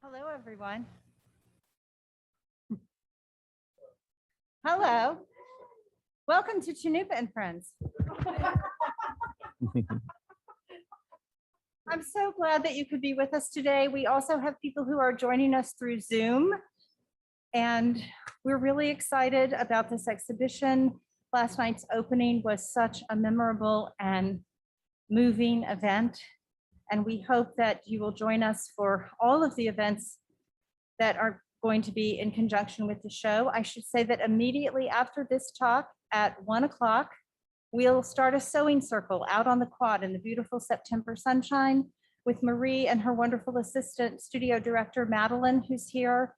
Hello, everyone. Hello. Welcome to Cannupa and Friends. I'm so glad that you could be with us today. We also have people who are joining us through Zoom, and we're really excited about this exhibition. Last night's opening was such a memorable and moving event, and we hope that you will join us for all of the events that are going to be in conjunction with the show. I should say that immediately after this talk at 1 o'clock, we'll start a sewing circle out on the quad in the beautiful September sunshine with Marie and her wonderful assistant, studio director, Madeline, who's here.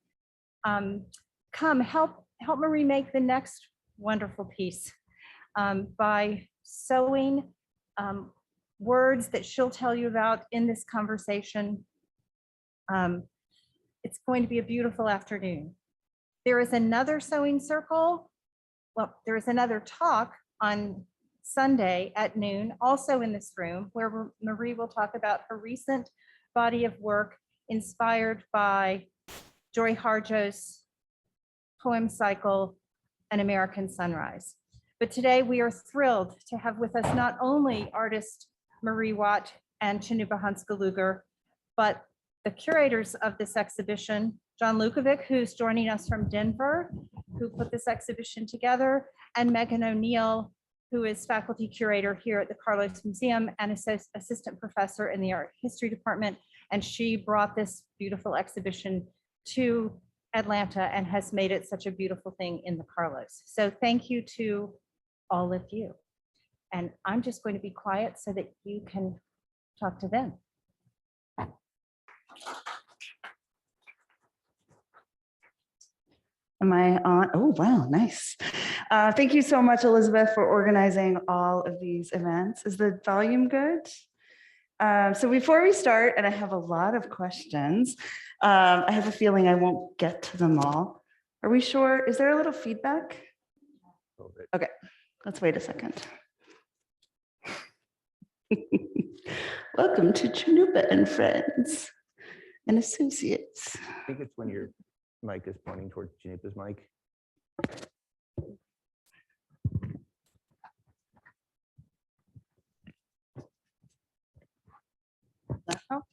Come help Marie make the next wonderful piece by sewing words that she'll tell you about in this conversation. It's going to be a beautiful afternoon. There is another sewing circle. Well, there is another talk on Sunday at noon, also in this room, where Marie will talk about her recent body of work inspired by Joy Harjo's poem cycle, An American Sunrise. But today we are thrilled to have with us not only artist Marie Watt and Cannupa Hanska Luger, but the curators of this exhibition, John Lukavic, who's joining us from Denver, who put this exhibition together, and Megan O'Neill, who is faculty curator here at the Carlos Museum and assistant professor in the art history department. And she brought this beautiful exhibition to Atlanta and has made it such a beautiful thing in the Carlos. So thank you to all of you. And I'm just going to be quiet so that you can talk to them. Am I on? Oh, wow, nice. Thank you so much, Elizabeth, for organizing all of these events. Is the volume good? So before we start, and I have a lot of questions, I have a feeling I won't get to them all. Are we sure? Is there a little feedback? Okay, let's wait a second. Welcome to Cannupa and Friends and Associates. I think it's when your mic is pointing towards Cannupa's mic. Does that help?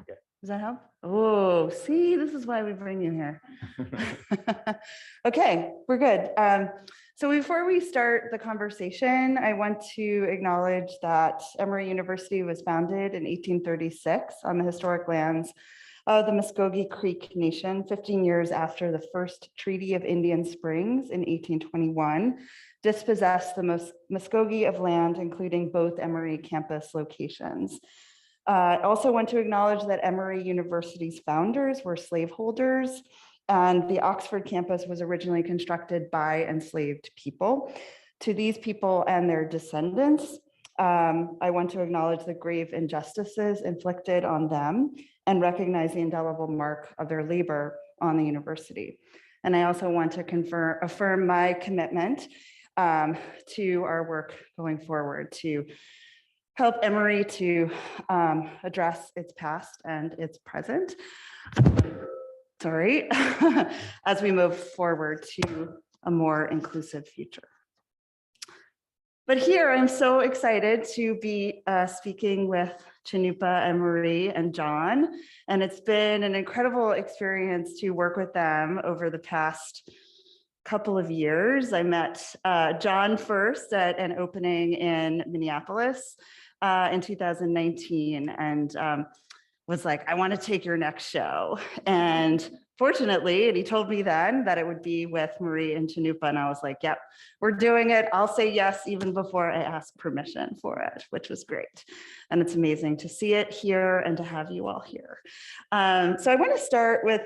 Yeah. Does that help? Oh, see, this is why we bring you here. Okay, we're good. So before we start the conversation, I want to acknowledge that Emory University was founded in 1836 on the historic lands of the Muskogee Creek Nation, 15 years after the first Treaty of Indian Springs in 1821 dispossessed the Muskogee of land, including both Emory campus locations. I also want to acknowledge that Emory University's founders were slaveholders, and the Oxford campus was originally constructed by enslaved people. To these people and their descendants, I want to acknowledge the grave injustices inflicted on them and recognize the indelible mark of their labor on the university. And I also want to affirm my commitment to our work going forward to help Emory to address its past and its present. Sorry, as we move forward to a more inclusive future. But here I'm so excited to be speaking with Cannupa and Marie and John, and it's been an incredible experience to work with them over the past couple of years. I met John first at an opening in Minneapolis in 2019 and was like, I want to take your next show. And fortunately, and he told me then that it would be with Marie and Cannupa, and I was like, yep, we're doing it. I'll say yes, even before I ask permission for it, which was great. And it's amazing to see it here and to have you all here. So I want to start with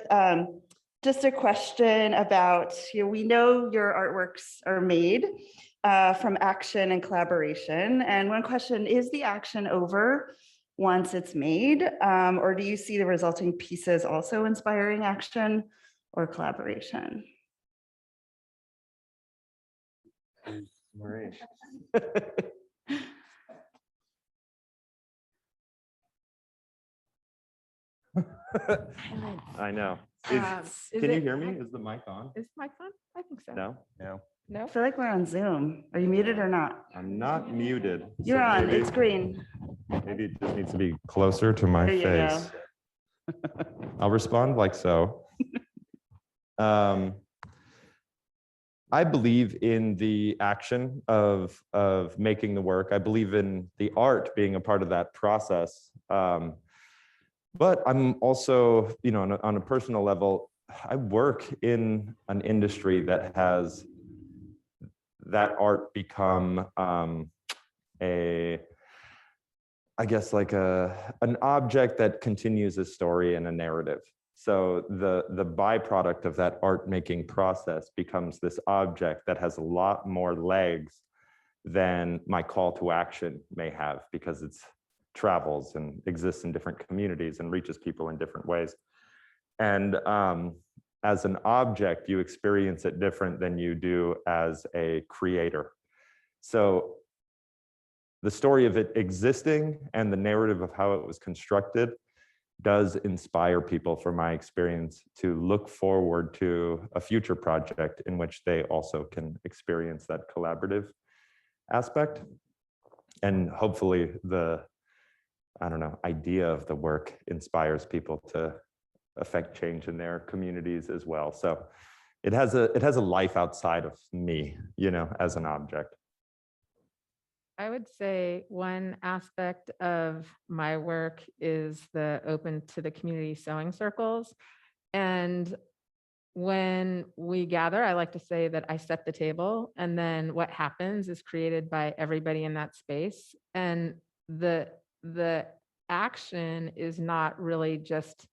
just a question about, we know your artworks are made from action and collaboration. And one question, is the action over once it's made, or do you see the resulting pieces also inspiring action or collaboration? Marie. I know. Is Can you it- hear me? Is the mic on? Is my phone? I think so. No, No. No? I feel like we're on Zoom. Are you muted or not? I'm not muted. so You're on, maybe- it's green. Maybe it just needs to be closer to my There you go. face. I'll respond like so. I believe in the action of making the work. I believe in the art being a part of that process. But I'm also, on a personal level, I work in an industry that has that art become I guess like an object that continues a story and a narrative. So the byproduct of that art making process becomes this object that has a lot more legs than my call to action may have, because it's travels and exists in different communities and reaches people in different ways. And as an object, you experience it different than you do as a creator. So the story of it existing and the narrative of how it was constructed does inspire people, from my experience, to look forward to a future project in which they also can experience that collaborative aspect. And hopefully the, idea of the work inspires people to affect change in their communities as well. So it has a life outside of me, as an object. I would say one aspect of my work is the open to the community sewing circles. And when we gather, I like to say that I set the table, and then what happens is created by everybody in that space. And the action is not really just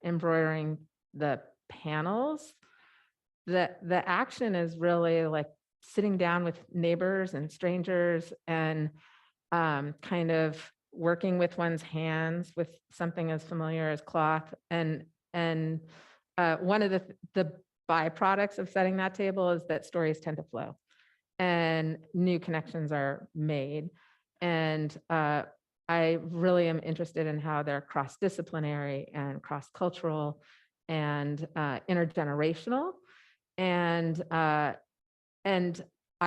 embroidering the panels. The action is really like sitting down with neighbors and strangers and kind of working with one's hands with something as familiar as cloth. And one of the byproducts of setting that table is that stories tend to flow and new connections are made. And I really am interested in how they're cross-disciplinary and cross-cultural and intergenerational. And I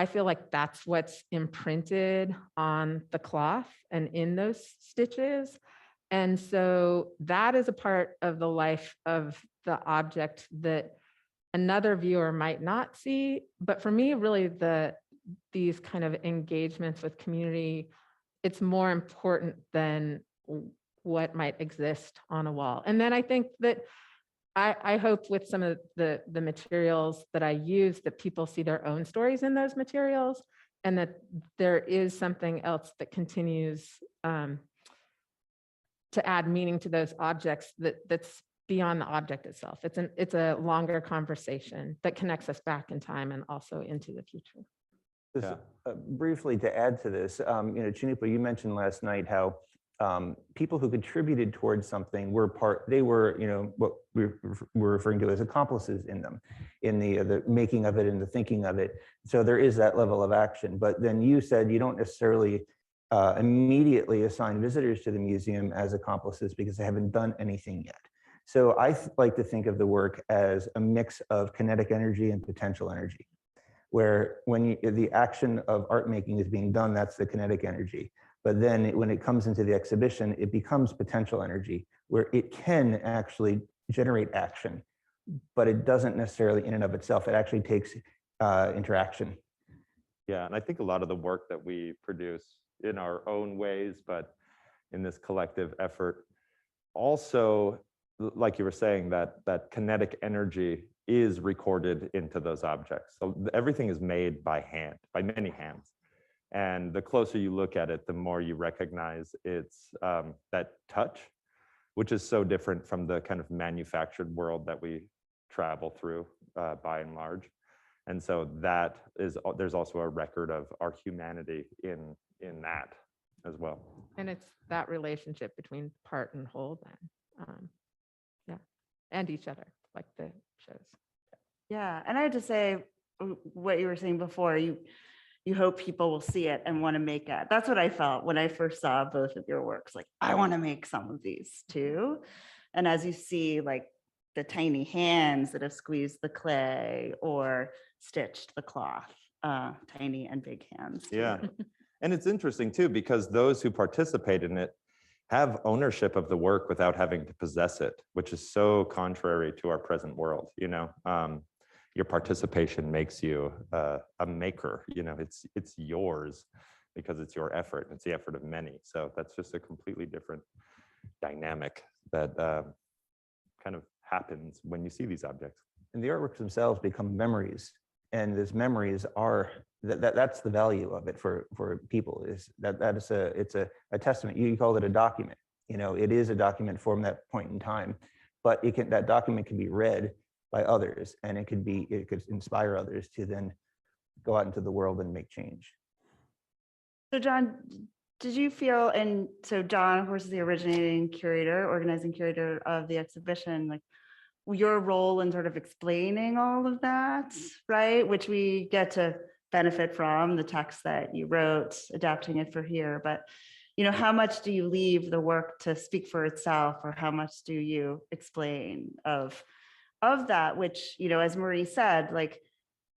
feel like that's what's imprinted on the cloth and in those stitches. And so that is a part of the life of the object that another viewer might not see. But for me, really, these kind of engagements with community, it's more important than what might exist on a wall. And then I think that I hope with some of the materials that I use that people see their own stories in those materials, and that there is something else that continues to add meaning to those objects that's beyond the object itself. It's a longer conversation that connects us back in time and also into the future. Just, briefly to add to this, Cannupa, you mentioned last night how people who contributed towards something they were, what we're referring to as accomplices in them, in the making of it and the thinking of it. So there is that level of action. But then you said you don't necessarily immediately assign visitors to the museum as accomplices because they haven't done anything yet. So I like to think of the work as a mix of kinetic energy and potential energy, where when the action of art making is being done, that's the kinetic energy. But then when it comes into the exhibition, it becomes potential energy, where it can actually generate action, but it doesn't necessarily in and of itself. It actually takes interaction. Yeah, and I think a lot of the work that we produce in our own ways, but in this collective effort, also, like you were saying, that kinetic energy is recorded into those objects. So everything is made by hand, by many hands. And the closer you look at it, the more you recognize it's that touch, which is so different from the kind of manufactured world that we travel through by and large. And so there's also a record of our humanity in that as well. And it's that relationship between part and whole then. Yeah, and each other, like the shows. Yeah, and I have to say what you were saying before, you hope people will see it and want to make it. That's what I felt when I first saw both of your works. Like, I want to make some of these too. And as you see, like the tiny hands that have squeezed the clay or stitched the cloth, tiny and big hands. Too. Yeah. And it's interesting too, because those who participate in it have ownership of the work without having to possess it, which is so contrary to our present world. You know, your participation makes you a maker. You know, it's yours because it's your effort. And it's the effort of many. So that's just a completely different dynamic that kind of happens when you see these objects. And the artworks themselves become memories, and those memories are that's the value of it for people, is that it's a testament. You called it a document. You know, it is a document from that point in time, but that document can be read by others, and it could inspire others to then go out into the world and make change. So John, did you feel, and so John, of course, is the organizing curator of the exhibition, like your role in sort of explaining all of that, right? Which we get to benefit from the text that you wrote, adapting it for here. But, you know, how much do you leave the work to speak for itself, or how much do you explain of that, which, you know, as Marie said, like,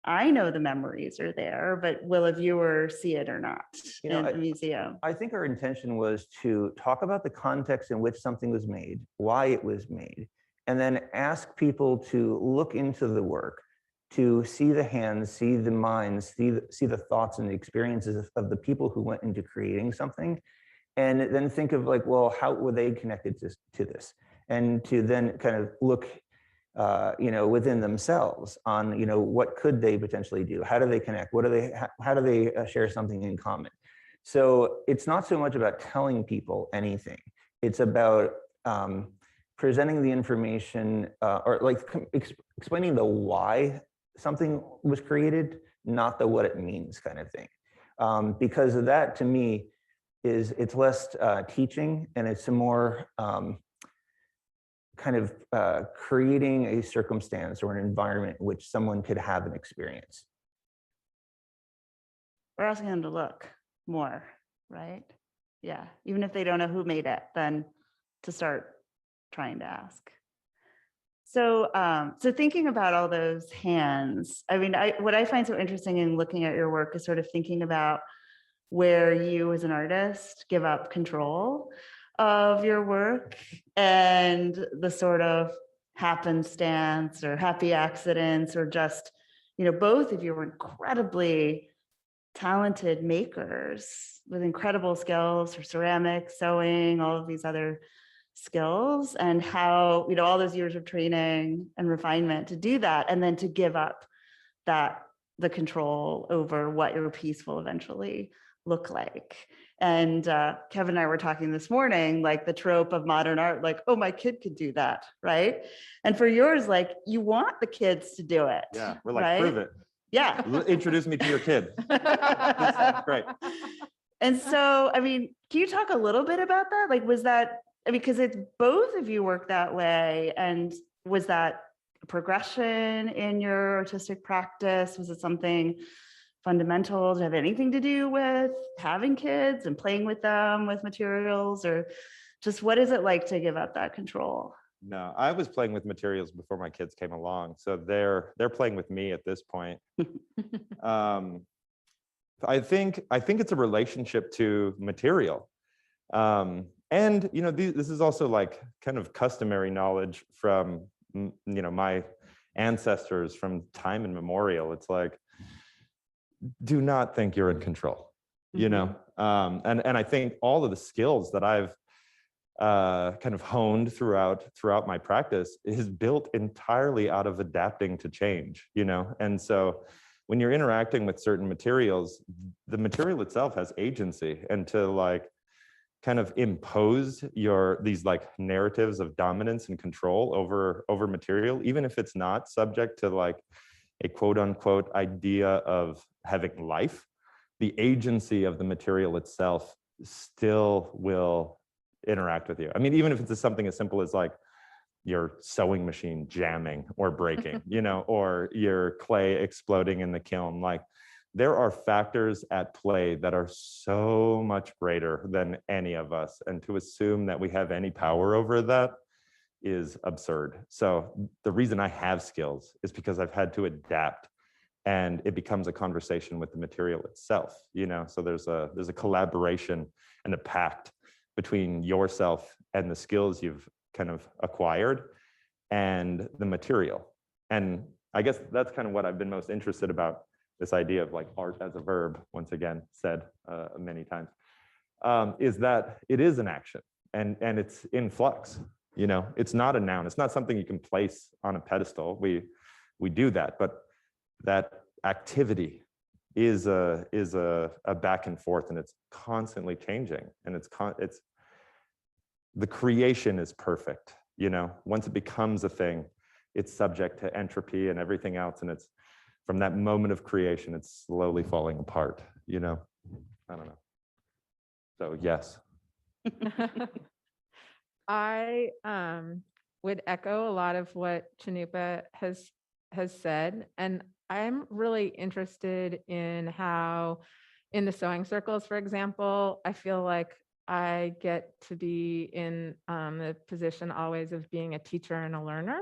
I know the memories are there, but will a viewer see it or not in the museum? I think our intention was to talk about the context in which something was made, why it was made, and then ask people to look into the work, to see the hands, see the minds, see the thoughts and the experiences of the people who went into creating something, and then think of like, well, how were they connected to this? And to then kind of look you know, within themselves on, you know, what could they potentially do? How do they connect? How do they share something in common? So it's not so much about telling people anything. It's about presenting the information or like explaining the why something was created, not the what it means kind of thing. Because of that, to me, it's less teaching, and it's a more kind of creating a circumstance or an environment in which someone could have an experience. We're asking them to look more, right? Yeah, even if they don't know who made it, then to start trying to ask. So, so thinking about all those hands, I mean, what I find so interesting in looking at your work is sort of thinking about where you as an artist give up control of your work and the sort of happenstance or happy accidents, or just, you know, both of you were incredibly talented makers with incredible skills for ceramics, sewing, all of these other skills, and how, you know, all those years of training and refinement to do that, and then to give up the control over what your piece will eventually look like. And Kevin and I were talking this morning, like the trope of modern art, like, oh, my kid could do that, right? And for yours, like, you want the kids to do it. Yeah, we're like, right? prove it. Yeah. Introduce me to your kid. That's great. And so, I mean, can you talk a little bit about that? Like, was that, because it's both of you work that way, and was that a progression in your artistic practice? Was it something fundamental? Does it have anything to do with having kids and playing with them, with materials, or just what is it like to give up that control? No, I was playing with materials before my kids came along, so they're playing with me at this point. I think it's a relationship to material, and you know, this is also like kind of customary knowledge from, you know, my ancestors from time immemorial. It's like, do not think you're in control, you know? And I think all of the skills that I've kind of honed throughout my practice is built entirely out of adapting to change, you know? And so when you're interacting with certain materials, the material itself has agency, and to like kind of impose these like narratives of dominance and control over material, even if it's not subject to like a quote unquote idea of having life, the agency of the material itself still will interact with you. I mean, even if it's something as simple as like your sewing machine jamming or breaking, you know, or your clay exploding in the kiln, like there are factors at play that are so much greater than any of us. And to assume that we have any power over that is absurd. So the reason I have skills is because I've had to adapt, and it becomes a conversation with the material itself, you know? So there's a collaboration and a pact between yourself and the skills you've kind of acquired and the material. And I guess that's kind of what I've been most interested about, this idea of like art as a verb, once again, said many times, is that it is an action, and it's in flux. You know, it's not a noun. It's not something you can place on a pedestal. We do that, but that activity is a back and forth, and it's constantly changing, and it's the creation is perfect. You know, once it becomes a thing, it's subject to entropy and everything else, and it's from that moment of creation, it's slowly falling apart. You know, I don't know. So yes. I would echo a lot of what Cannupa has said, and I'm really interested in how, in the sewing circles, for example, I feel like I get to be in the position always of being a teacher and a learner,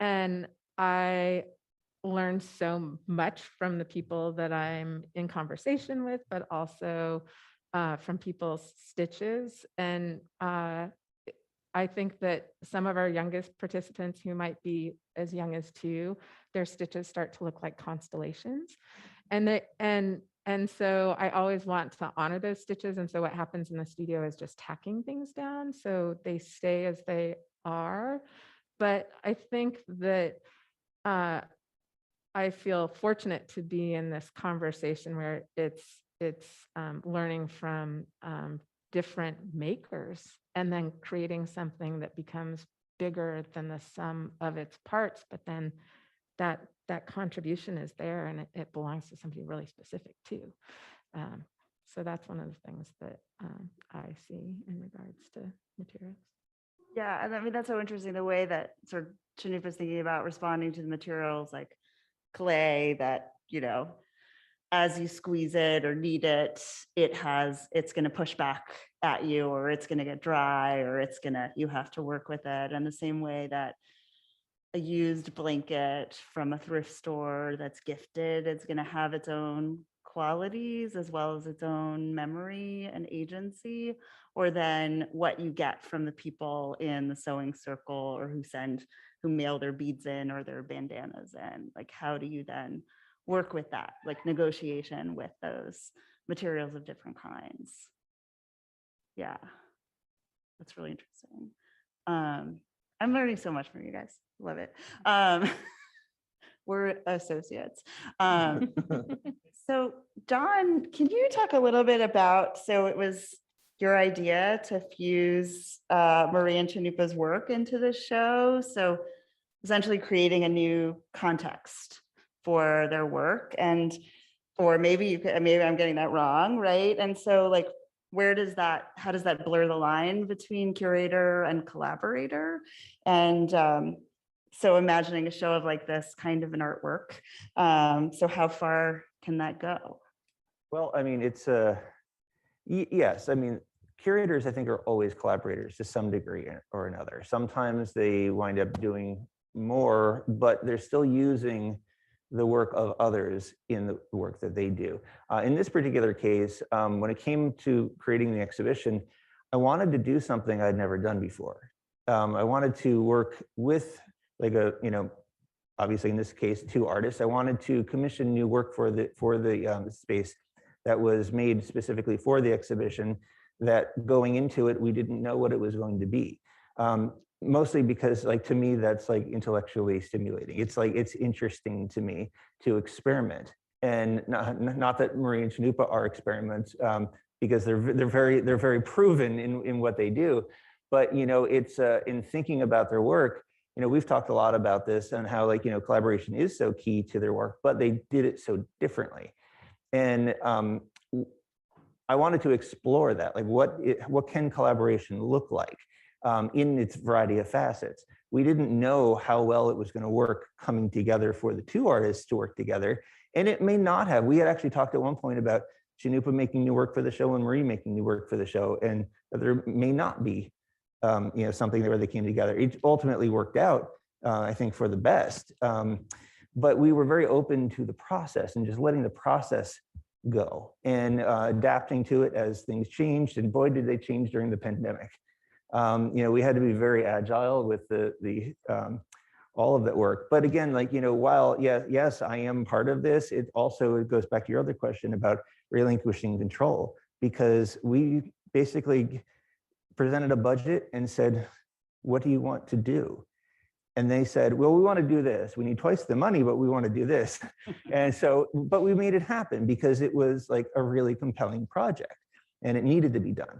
and I learn so much from the people that I'm in conversation with, but also from people's stitches. And I think that some of our youngest participants, who might be as young as 2, their stitches start to look like constellations. And so I always want to honor those stitches. And so what happens in the studio is just tacking things down so they stay as they are. But I think that I feel fortunate to be in this conversation where it's learning from different makers and then creating something that becomes bigger than the sum of its parts. But then that contribution is there, and it belongs to somebody really specific too. So that's one of the things that I see in regards to materials. Yeah, and I mean, that's so interesting, the way that sort of Cannupa's thinking about responding to the materials like clay, that, you know, as you squeeze it or knead it, it's going to push back at you, or it's going to get dry, or you have to work with it. And the same way that a used blanket from a thrift store that's gifted, it's going to have its own qualities as well as its own memory and agency, or then what you get from the people in the sewing circle, or who mail their beads in or their bandanas in. Like, how do you then work with that, like negotiation with those materials of different kinds? Yeah, that's really interesting. I'm learning so much from you guys. Love it. We're associates. So Don, can you talk a little bit about, so it was your idea to fuse Marie and Cannupa's work into the show, so essentially creating a new context for their work, or maybe I'm getting that wrong, right? And so like, how does that blur the line between curator and collaborator? And so imagining a show of like this kind of an artwork, so how far can that go? Well, I mean, it's yes, I mean, curators, I think, are always collaborators to some degree or another. Sometimes they wind up doing more, but they're still using the work of others in the work that they do. In this particular case, when it came to creating the exhibition, I wanted to do something I'd never done before. I wanted to work with, like, obviously in this case, 2 artists. I wanted to commission new work for the space that was made specifically for the exhibition, that going into it, we didn't know what it was going to be. Mostly because, like, to me, that's like intellectually stimulating. It's like, it's interesting to me to experiment, and not that Marie and Cannupa are experiments, because they're very proven in what they do. But, you know, it's in thinking about their work, you know, we've talked a lot about this and how, like, you know, collaboration is so key to their work, but they did it so differently. And I wanted to explore that, like, what can collaboration look like in its variety of facets. We didn't know how well it was going to work coming together for the 2 artists to work together, and it may not have. We had actually talked at one point about Cannupa making new work for the show and Marie making new work for the show, and that there may not be something where they came together. It ultimately worked out, I think, for the best. But we were very open to the process and just letting the process go and adapting to it as things changed. And boy, did they change during the pandemic. We had to be very agile with the all of that work. But again, while yes, I am part of this, it goes back to your other question about relinquishing control, because we basically presented a budget and said, what do you want to do? And they said, well, we want to do this. We need twice the money, but we want to do this. And so, but we made it happen because it was like a really compelling project and it needed to be done.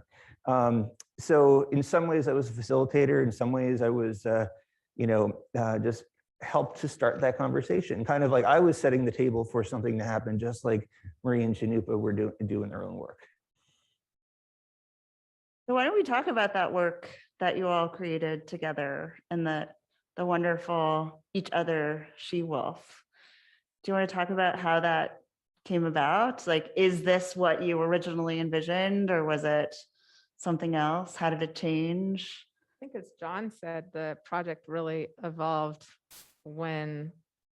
So in some ways I was a facilitator. In some ways I was, just helped to start that conversation. Kind of like I was setting the table for something to happen, just like Marie and Cannupa were doing their own work. So why don't we talk about that work that you all created together and the wonderful Each Other She-Wolf. Do you want to talk about how that came about? Like, is this what you originally envisioned, or was it something else? How did it change? I think, as John said, the project really evolved when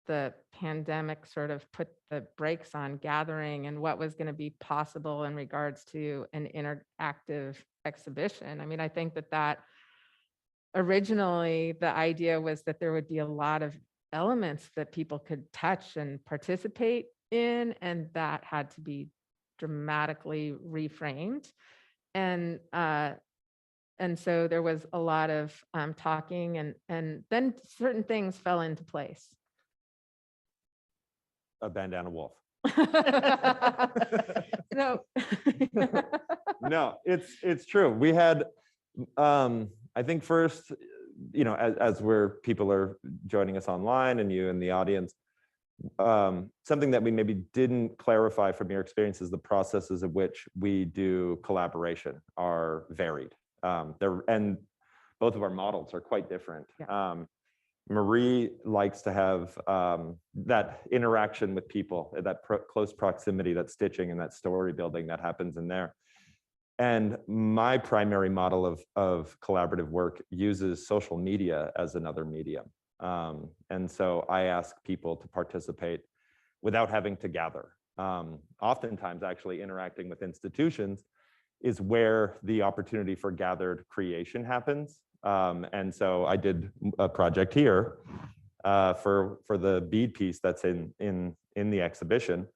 the pandemic sort of put the brakes on gathering and what was going to be possible in regards to an interactive exhibition. I mean, I think that originally the idea was that there would be a lot of elements that people could touch and participate in, and that had to be dramatically reframed. And so there was a lot of talking, and then certain things fell into place. A bandana wolf. No. No, it's true. We had, I think first, as people are joining us online and you in the audience, something that we maybe didn't clarify from your experience is the processes of which we do collaboration are varied. And both of our models are quite different. Yeah. Marie likes to have that interaction with people, that close proximity, that stitching and that story building that happens in there. And my primary model of collaborative work uses social media as another medium. And so I ask people to participate without having to gather. Oftentimes, actually interacting with institutions is where the opportunity for gathered creation happens. And so I did a project here for the bead piece that's in the exhibition,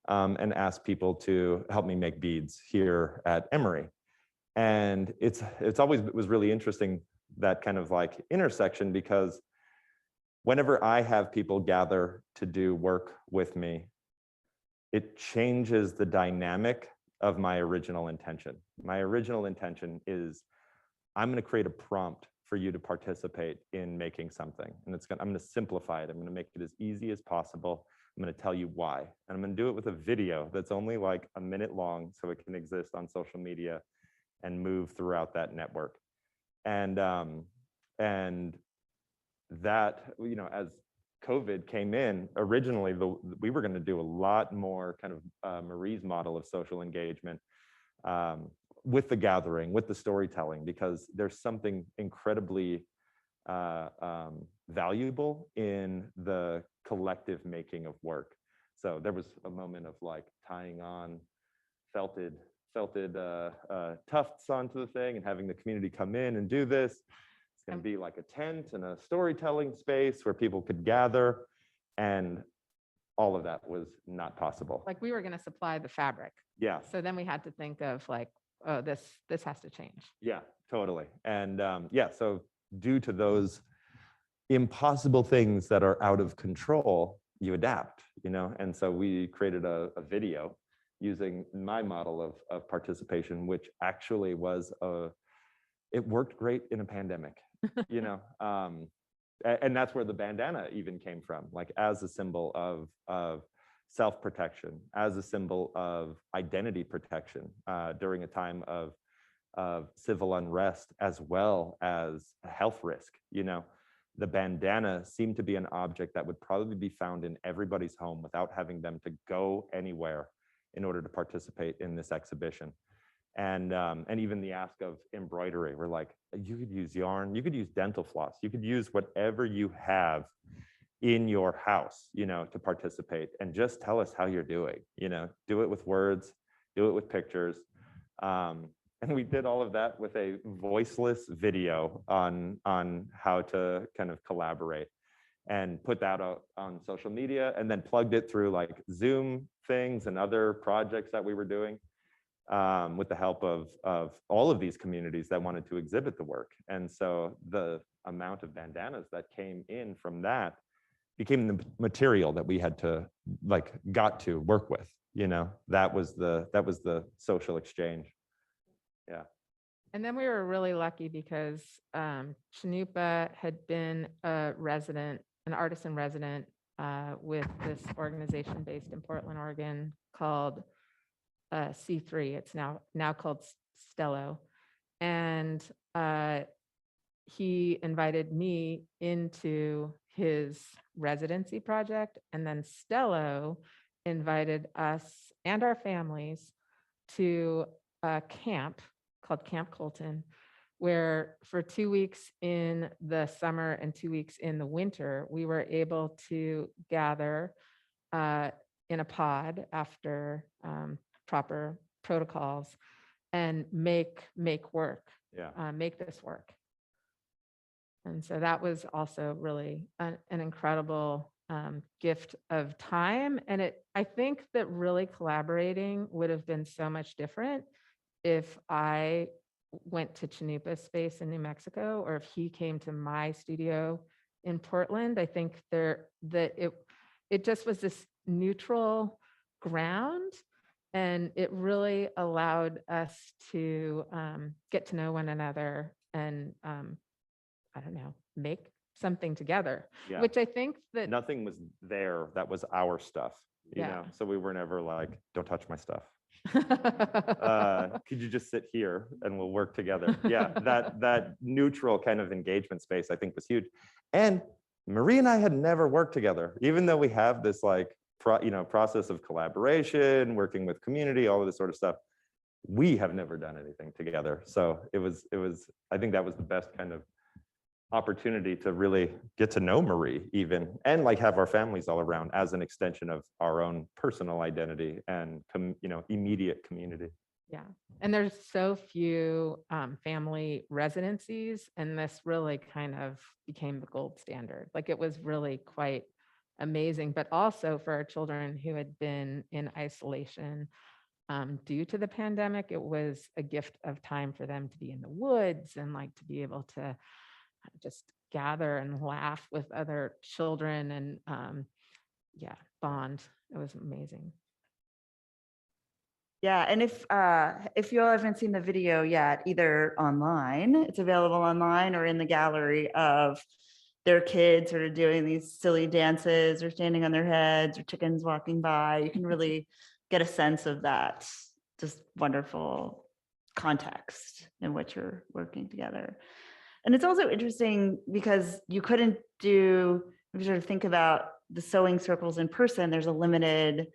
and asked people to help me make beads here at Emory. And it was really interesting, that kind of like intersection, because whenever I have people gather to do work with me, it changes the dynamic of my original intention. My original intention is I'm going to create a prompt for you to participate in making something. And I'm going to simplify it. I'm going to make it as easy as possible. I'm going to tell you why. And I'm going to do it with a video that's only like a minute long, so it can exist on social media and move throughout that network. And that, as COVID came in, originally we were going to do a lot more kind of Marie's model of social engagement with the gathering, with the storytelling, because there's something incredibly valuable in the collective making of work. So there was a moment of like tying on felted tufts onto the thing and having the community come in and do this. It's going to be like a tent and a storytelling space where people could gather, and all of that was not possible. Like, we were going to supply the fabric. Yeah. So then we had to think of like, oh, this has to change. Yeah, totally. And so due to those impossible things that are out of control, you adapt, and so we created a video using my model of participation, which actually it worked great in a pandemic, and that's where the bandana even came from, like as a symbol of self-protection, as a symbol of identity protection during a time of civil unrest, as well as a health risk. The bandana seemed to be an object that would probably be found in everybody's home without having them to go anywhere in order to participate in this exhibition. And even the ask of embroidery, we're like, you could use yarn, you could use dental floss, you could use whatever you have in your house, to participate, and just tell us how you're doing, do it with words, do it with pictures. And we did all of that with a voiceless video on how to kind of collaborate, and put that out on social media, and then plugged it through like Zoom things and other projects that we were doing, with the help of all of these communities that wanted to exhibit the work. And so the amount of bandanas that came in from that became the material that we had to got to work with. That was the social exchange. Yeah. And then we were really lucky because Cannupa had been an artist in resident with this organization based in Portland, Oregon called C3. It's now called Stello. And he invited me into his residency project. And then Stello invited us and our families to a camp called Camp Colton, where for 2 weeks in the summer and 2 weeks in the winter, we were able to gather in a pod after proper protocols and make work, make this work. And so that was also really an incredible gift of time. And I think that really collaborating would have been so much different if I went to Cannupa's space in New Mexico, or if he came to my studio in Portland. I think it just was this neutral ground, and it really allowed us to get to know one another and I don't know, make something together. Yeah. Which I think that Nothing was there that was our stuff, so we were never like, don't touch my stuff. Could you just sit here and we'll work together? Yeah, that neutral kind of engagement space I think was huge. And Marie and I had never worked together, even though we have this process of collaboration, working with community, all of this sort of stuff. We have never done anything together. So it was I think that was the best kind of opportunity to really get to know Marie even, and have our families all around as an extension of our own personal identity and immediate community. Yeah, and there's so few family residencies, and this really kind of became the gold standard. It was really quite amazing, but also for our children who had been in isolation due to the pandemic, it was a gift of time for them to be in the woods and to be able to just gather and laugh with other children and bond. It was amazing. Yeah, and if you all haven't seen the video yet, either online, it's available online, or in the gallery of their kids sort of doing these silly dances or standing on their heads or chickens walking by, you can really get a sense of that just wonderful context in which you're working together. And it's also interesting because you couldn't if you sort of think about the sewing circles in person, there's a limited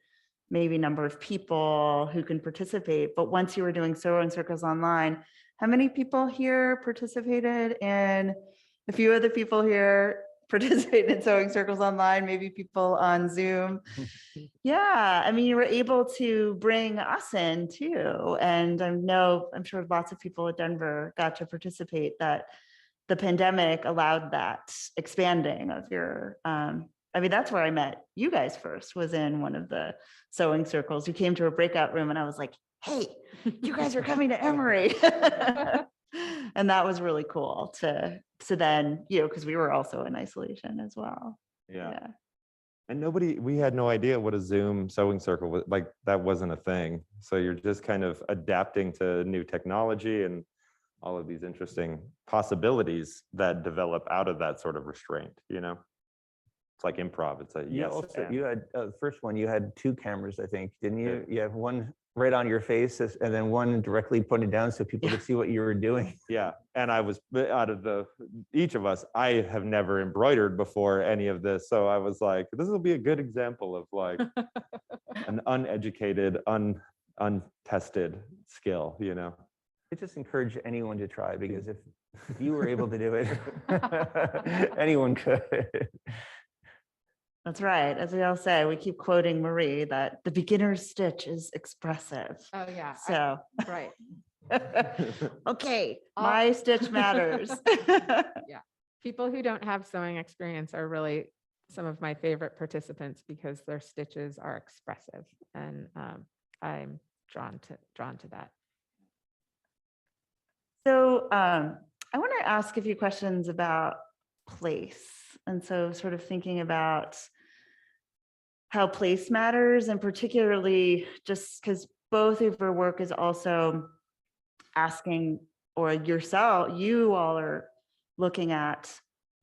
maybe number of people who can participate. But once you were doing sewing circles online, how many people here participated? And a few other people here participated in sewing circles online, maybe people on Zoom. Yeah, I mean, you were able to bring us in too. And I'm sure lots of people at Denver got to participate, that the pandemic allowed that expanding of your, that's where I met you guys first, was in one of the sewing circles. You came to a breakout room and I was like, hey, you guys are coming to Emory. And that was really cool to then, because we were also in isolation as well. Yeah. And we had no idea what a Zoom sewing circle was. That wasn't a thing. So you're just kind of adapting to new technology and all of these interesting possibilities that develop out of that sort of restraint, It's like improv. It's a yes. Also, you had first one, you had 2 cameras, I think, didn't you? You have one right on your face and then one directly pointed down so people could see what you were doing. Yeah. And I was, out of each of us, I have never embroidered before any of this. So I was like, this will be a good example of an uneducated, untested skill, you know. I just encourage anyone to try, because if you were able to do it, anyone could. That's right. As we all say, we keep quoting Marie that the beginner's stitch is expressive. Oh, yeah. So, Right. okay, All- my stitch matters. People who don't have sewing experience are really some of my favorite participants because their stitches are expressive, and I'm drawn to that. So I want to ask a few questions about place. And so sort of thinking about how place matters, and particularly just because both of your work is also asking, or yourself, you all are looking at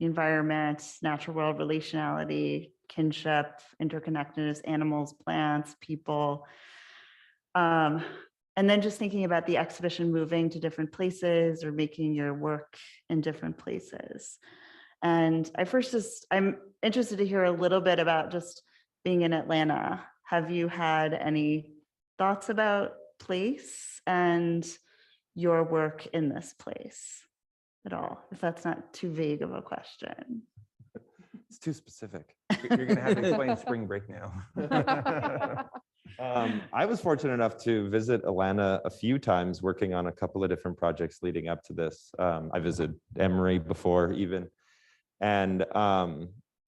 the environment, natural world relationality, kinship, interconnectedness, animals, plants, people. And then just thinking about the exhibition moving to different places or making your work in different places. And I'm interested to hear a little bit about just being in Atlanta. Have you had any thoughts about place and your work in this place at all? If that's not too vague of a question. It's too specific. You're going to have to explain spring break now. I was fortunate enough to visit Atlanta a few times, working on a couple of different projects leading up to this. I visited Emory before even. And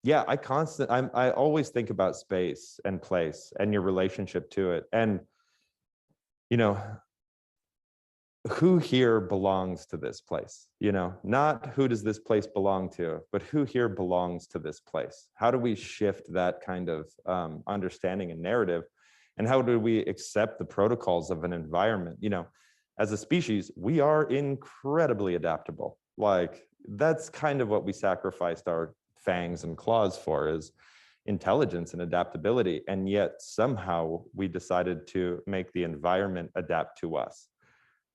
yeah, I always think about space and place and your relationship to it. And, you know, who here belongs to this place? You know, not who does this place belong to, but who here belongs to this place? How do we shift that kind of understanding and narrative? And how do we accept the protocols of an environment? You know, as a species, we are incredibly adaptable. Like, that's kind of what we sacrificed our fangs and claws for, is intelligence and adaptability. And yet somehow we decided to make the environment adapt to us.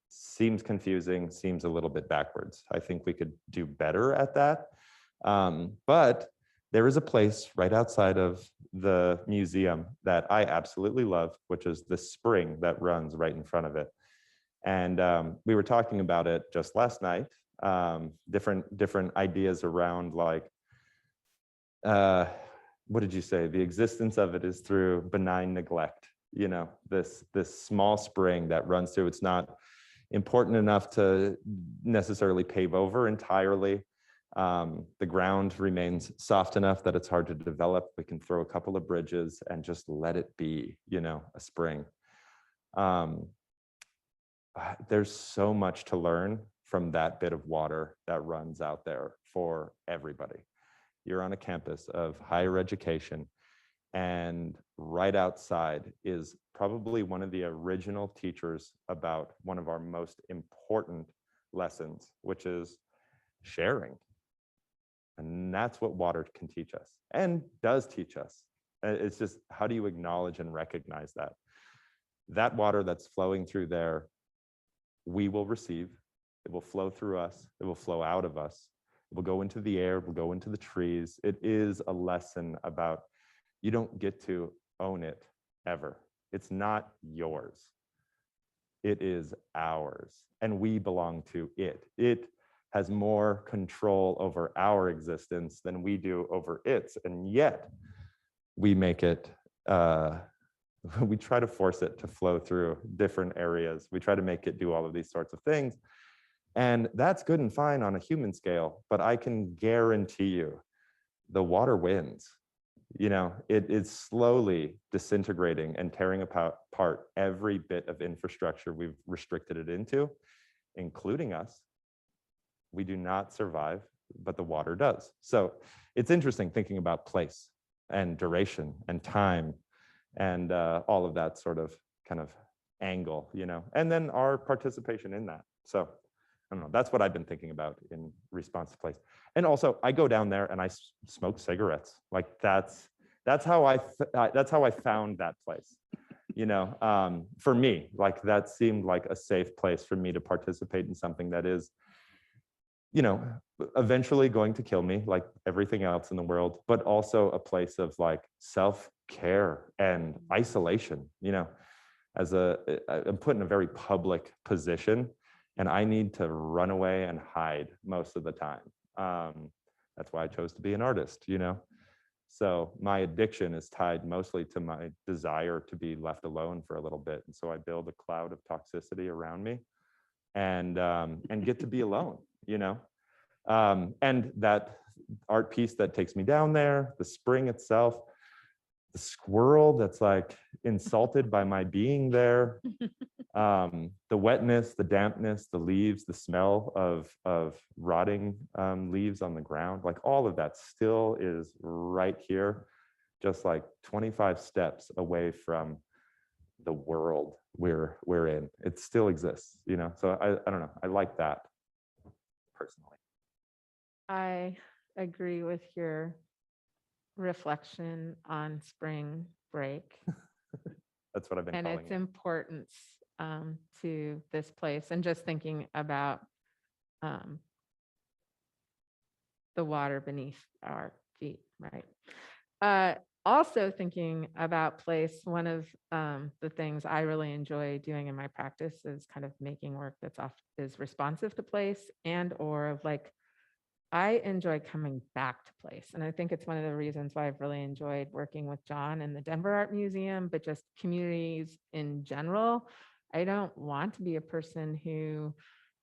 Seems confusing, seems a little bit backwards. I think we could do better at that. But there is a place right outside of the museum that I absolutely love, which is the spring that runs right in front of it. And we were talking about it just last night. Different ideas around, like, what did you say? The existence of it is through benign neglect. You know, this small spring that runs through. It's not important enough to necessarily pave over entirely. The ground remains soft enough that it's hard to develop. We can throw a couple of bridges and just let it be, you know, a spring. There's so much to learn from that bit of water that runs out there for everybody. You're on a campus of higher education, and right outside is probably one of the original teachers about one of our most important lessons, which is sharing. And that's what water can teach us and does teach us. It's just, how do you acknowledge and recognize that? That water that's flowing through there, we will receive. It will flow through us. It will flow out of us. It will go into the air. It will go into the trees. It is a lesson about, you don't get to own it ever. It's not yours. It is ours, and we belong to it. It has more control over our existence than we do over its, and yet we make it, we try to force it to flow through different areas. We try to make it do all of these sorts of things. And that's good and fine on a human scale, but I can guarantee you the water wins. You know, it is slowly disintegrating and tearing apart every bit of infrastructure we've restricted it into, including us. We do not survive, but the water does. So it's interesting thinking about place and duration and time and all of that sort of kind of angle, you know, and then our participation in that. So I don't know, that's what I've been thinking about in response to place. And also, I go down there and I smoke cigarettes. Like, that's how I found that place. You know, for me, like, that seemed like a safe place for me to participate in something that is, you know, eventually going to kill me, like everything else in the world, but also a place of like self-care and isolation. You know, I'm put in a very public position, and I need to run away and hide most of the time. That's why I chose to be an artist, you know? So my addiction is tied mostly to my desire to be left alone for a little bit. And so I build a cloud of toxicity around me and get to be alone, you know? And that art piece that takes me down there, the spring itself, the squirrel that's like insulted by my being there, the wetness, the dampness, the leaves, the smell of rotting leaves on the ground, like all of that still is right here, just like 25 steps away from the world we're in. It still exists, you know? So I don't know, I like that personally. I agree with your reflection on spring break That's what I've been and calling its it. importance to this place, and just thinking about the water beneath our feet, right? Also thinking about place, one of the things I really enjoy doing in my practice is kind of making work is responsive to place, and or like I enjoy coming back to place. And I think it's one of the reasons why I've really enjoyed working with John and the Denver Art Museum, but just communities in general. I don't want to be a person who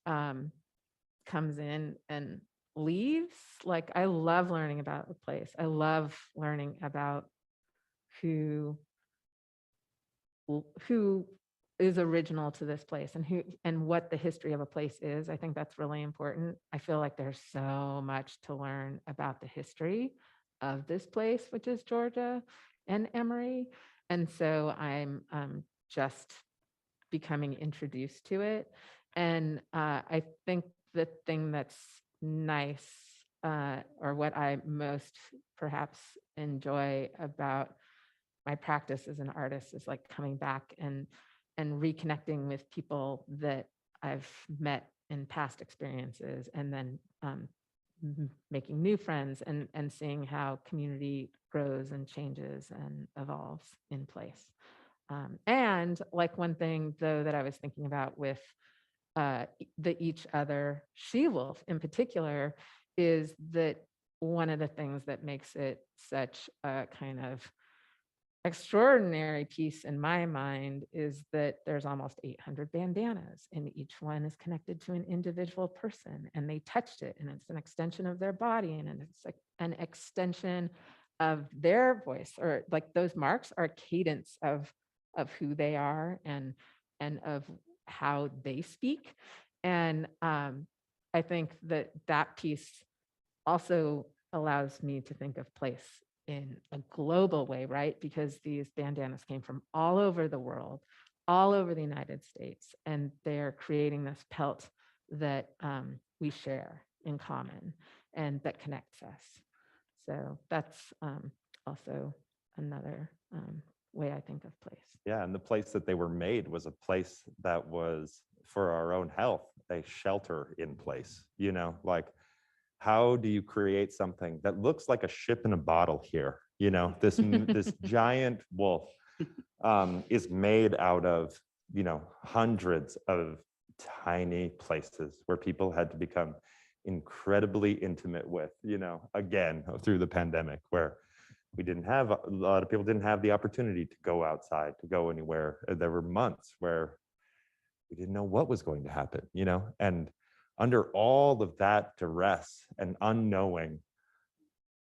comes in and leaves. Like, I love learning about the place. I love learning about who is original to this place and what the history of a place is. I think that's really important. I feel like there's so much to learn about the history of this place, which is Georgia and Emory. And so I'm just becoming introduced to it. And I think the thing that's nice, or what I most perhaps enjoy about my practice as an artist, is like coming back and reconnecting with people that I've met in past experiences, and then making new friends and seeing how community grows and changes and evolves in place. And like one thing though that I was thinking about with the each other she-wolf in particular is that one of the things that makes it such a kind of extraordinary piece in my mind is that there's almost 800 bandanas, and each one is connected to an individual person, and they touched it, and it's an extension of their body, and it's like an extension of their voice, or like those marks are a cadence of who they are and of how they speak. And I think that piece also allows me to think of place in a global way, right? Because these bandanas came from all over the world, all over the United States, and they're creating this pelt that we share in common and that connects us. So that's also another way I think of place. Yeah, and the place that they were made was a place that was, for our own health, a shelter in place, you know, like, how do you create something that looks like a ship in a bottle here? You know, this giant wolf is made out of, you know, hundreds of tiny places where people had to become incredibly intimate with, you know, again, through the pandemic, where a lot of people didn't have the opportunity to go outside, to go anywhere. There were months where we didn't know what was going to happen, you know, and under all of that duress and unknowing,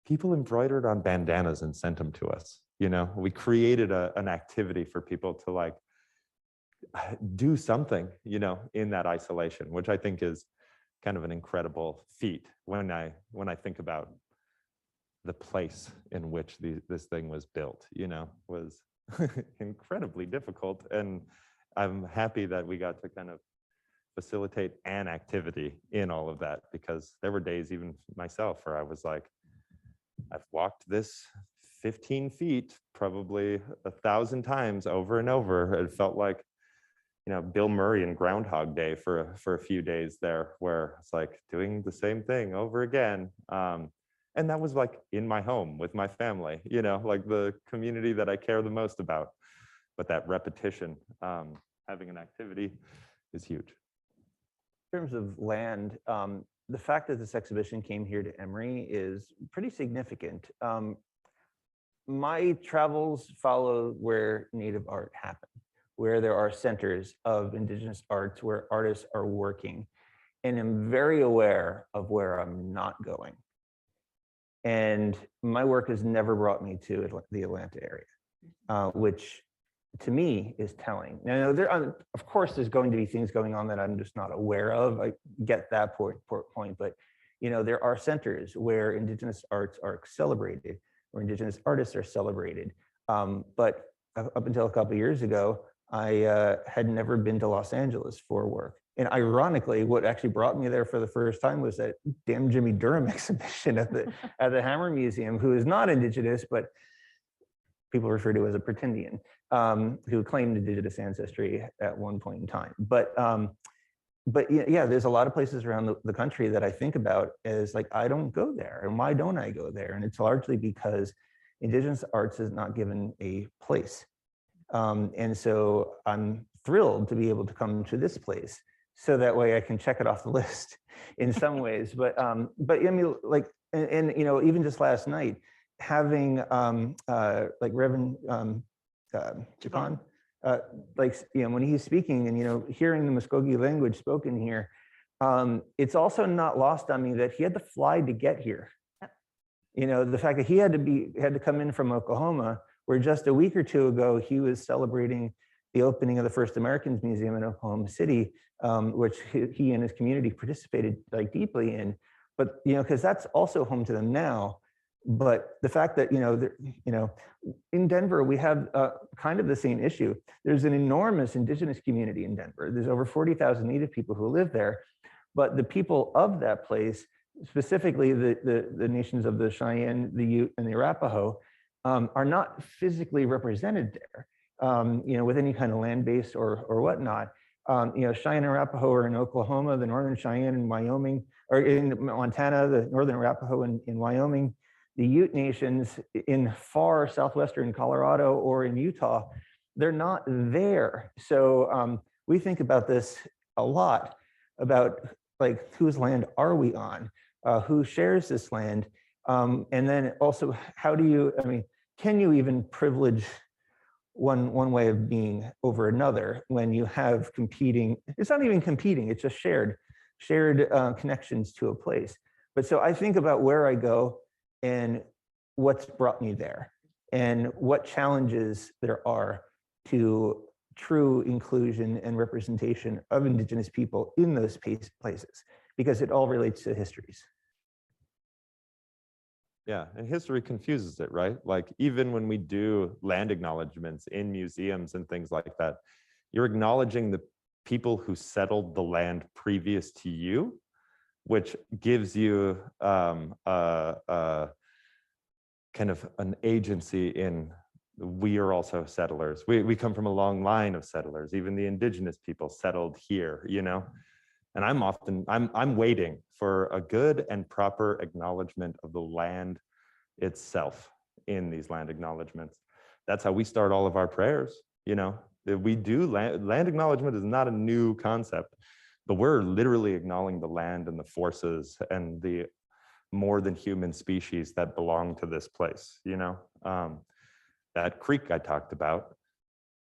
people embroidered on bandanas and sent them to us. You know, we created an activity for people to like do something, you know, in that isolation, which I think is kind of an incredible feat when I think about the place in which this thing was built, you know, was incredibly difficult. And I'm happy that we got to kind of facilitate an activity in all of that, because there were days, even myself, where I was like, I've walked this 15 feet probably 1,000 times over and over. It felt like, you know, Bill Murray in Groundhog Day for a few days there, where it's like doing the same thing over again. And that was like in my home with my family, you know, like the community that I care the most about. but that repetition, having an activity is huge. In terms of land, the fact that this exhibition came here to Emory is pretty significant. My travels follow where Native art happens, where there are centers of Indigenous arts, where artists are working, and I'm very aware of where I'm not going. And my work has never brought me to the Atlanta area, which to me is telling. Now, of course, there's going to be things going on that I'm just not aware of. I get that point, but there are centers where Indigenous arts are celebrated, where Indigenous artists are celebrated. But up until a couple of years ago, I had never been to Los Angeles for work. And ironically, what actually brought me there for the first time was that damn Jimmy Durham exhibition at the Hammer Museum, who is not Indigenous, but people refer to as a pretendian, who claimed Indigenous ancestry at one point in time. But yeah, there's a lot of places around the country that I think about as like, I don't go there. And why don't I go there? And it's largely because Indigenous arts is not given a place. And so I'm thrilled to be able to come to this place, so that way I can check it off the list in some ways. But I mean, like, and even just last night, having like Reverend Chacon, like, when he's speaking and, hearing the Muskogee language spoken here, it's also not lost on me that he had to fly to get here. The fact that he had to come in from Oklahoma, where just a week or two ago, he was celebrating the opening of the First Americans Museum in Oklahoma City, which he and his community participated like deeply in. But, because that's also home to them now. But the fact that, in Denver, we have kind of the same issue. There's an enormous Indigenous community in Denver. There's over 40,000 Native people who live there. But the people of that place, specifically the nations of the Cheyenne, the Ute, and the Arapaho, are not physically represented there, with any kind of land base or whatnot. Cheyenne and Arapaho are in Oklahoma, the Northern Cheyenne in Wyoming, or in Montana, the Northern Arapaho in Wyoming. The Ute nations in far southwestern Colorado or in Utah, they're not there. So we think about this a lot, about like, whose land are we on? Who shares this land? And then also, can you even privilege one way of being over another when you have competing, it's not even competing, it's just shared connections to a place. But so I think about where I go and what's brought me there and what challenges there are to true inclusion and representation of Indigenous people in those places, because it all relates to histories. Yeah, and history confuses it, right? Like, even when we do land acknowledgements in museums and things like that, you're acknowledging the people who settled the land previous to you, which gives you kind of an agency in, we are also settlers. We come from a long line of settlers. Even the Indigenous people settled here, And I'm waiting for a good and proper acknowledgement of the land itself in these land acknowledgements. That's how we start all of our prayers. We do land acknowledgement is not a new concept, but we're literally acknowledging the land and the forces and the more than human species that belong to this place. That creek I talked about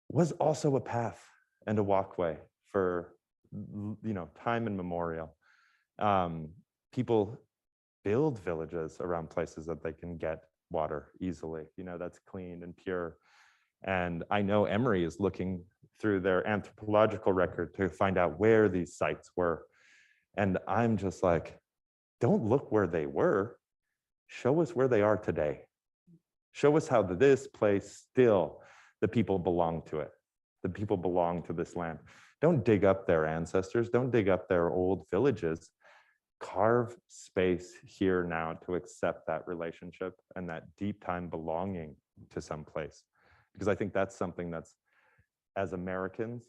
was also a path and a walkway for time immemorial. People build villages around places that they can get water easily, that's clean and pure. And I know Emory is looking through their anthropological record to find out where these sites were. And I'm just like, don't look where they were, show us where they are today. Show us how this place still, the people belong to it. The people belong to this land. Don't dig up their ancestors. Don't dig up their old villages. Carve space here now to accept that relationship and that deep time belonging to some place. Because I think that's something that's, as Americans,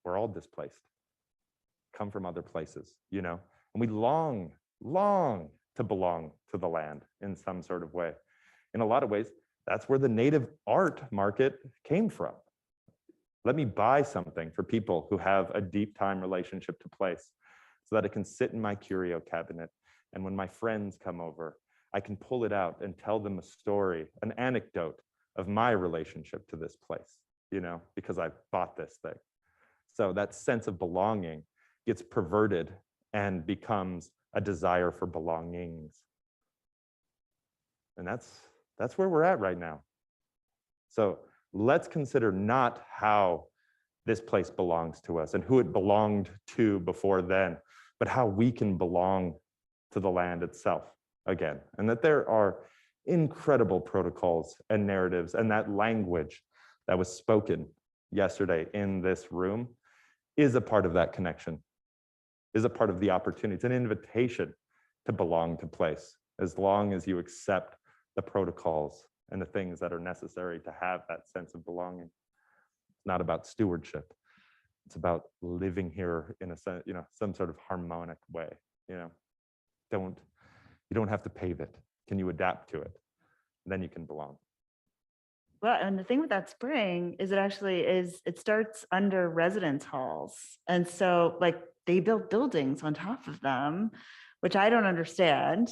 we're all displaced, come from other places, and we long to belong to the land in some sort of way. In a lot of ways, That's where the native art market came from. Let me buy something for people who have a deep time relationship to place so that it can sit in my curio cabinet. And when my friends come over, I can pull it out and tell them a story, an anecdote of my relationship to this place, you know, because I bought this thing. So that sense of belonging gets perverted and becomes a desire for belongings. And that's where we're at right now. So let's consider not how this place belongs to us and who it belonged to before then, but how we can belong to the land itself again. And that there are incredible protocols and narratives, and that language that was spoken yesterday in this room is a part of that connection, is a part of the opportunity. It's an invitation to belong to place, as long as you accept the protocols and the things that are necessary to have that sense of belonging. It's not about stewardship. It's about living here in a sense, you know, some sort of harmonic way. You know, you don't have to pave it. Can you adapt to it? Then you can belong. Well, and the thing with that spring is it starts under residence halls. And so like they built buildings on top of them, which I don't understand.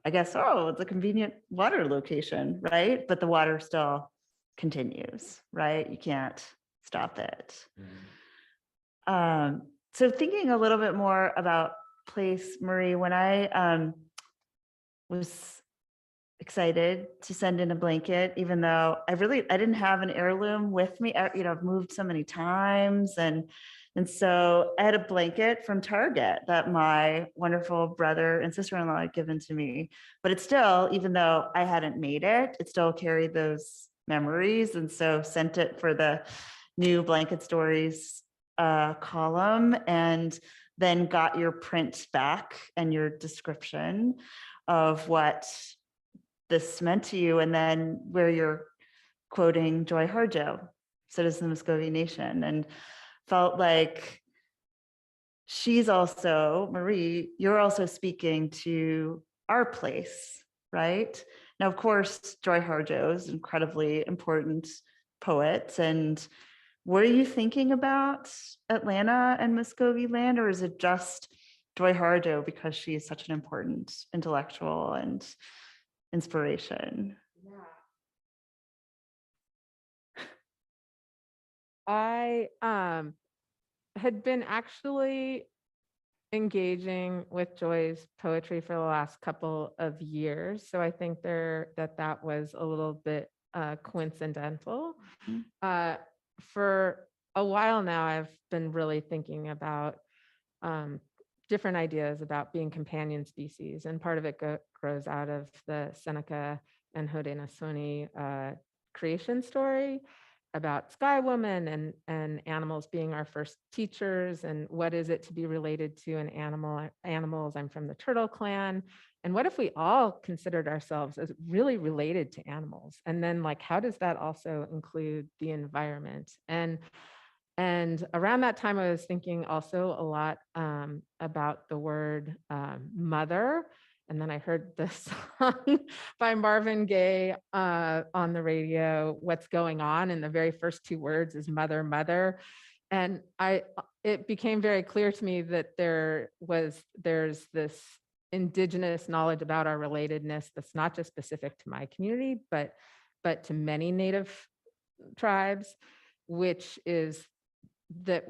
I guess, oh, it's a convenient water location, right? But the water still continues, right? You can't stop it. So thinking a little bit more about place, Marie, when I was excited to send in a blanket, even though I didn't have an heirloom with me. You know, I've moved so many times, and so I had a blanket from Target that my wonderful brother and sister-in-law had given to me. But it's still, even though I hadn't made it, it still carried those memories, and so sent it for the new Blanket Stories column, and then got your print back and your description of what this meant to you, and then where you're quoting Joy Harjo, Citizen of the Muscogee Nation, and felt like she's also, Marie, you're also speaking to our place, right? Now, of course, Joy Harjo is an incredibly important poet, and were you thinking about Atlanta and Muskogee land, or is it just Joy Harjo because she is such an important intellectual and inspiration? I had been actually engaging with Joy's poetry for the last couple of years. So I think that was a little bit coincidental. For a while now, I've been really thinking about different ideas about being companion species. And part of it grows out of the Seneca and Haudenosaunee creation story about Sky Woman and animals being our first teachers, and what is it to be related to an animals. I'm from the Turtle Clan. And what if we all considered ourselves as really related to animals? And then like, how does that also include the environment? And around that time, I was thinking also a lot about the word mother. And then I heard this song by Marvin Gaye on the radio, What's Going On? And the very first two words is mother, mother. And it became very clear to me that there's this indigenous knowledge about our relatedness that's not just specific to my community, but to many Native tribes, which is that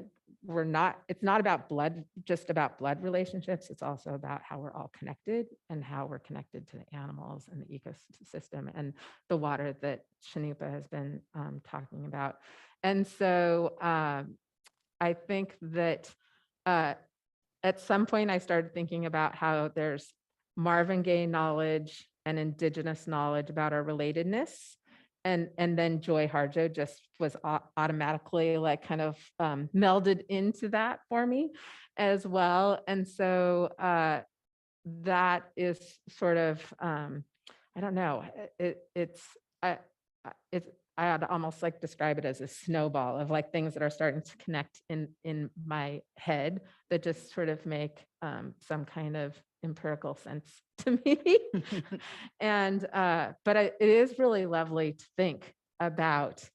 it's not about blood, just about blood relationships. It's also about how we're all connected and how we're connected to the animals and the ecosystem and the water that Cannupa has been talking about. And so I think that at some point I started thinking about how there's Marvin Gaye knowledge and indigenous knowledge about our relatedness. And then Joy Harjo just was automatically like kind of melded into that for me as well. And so that is sort of, I don't know, I'd almost like describe it as a snowball of like things that are starting to connect in my head that just sort of make some kind of empirical sense to me. And but it is really lovely to think about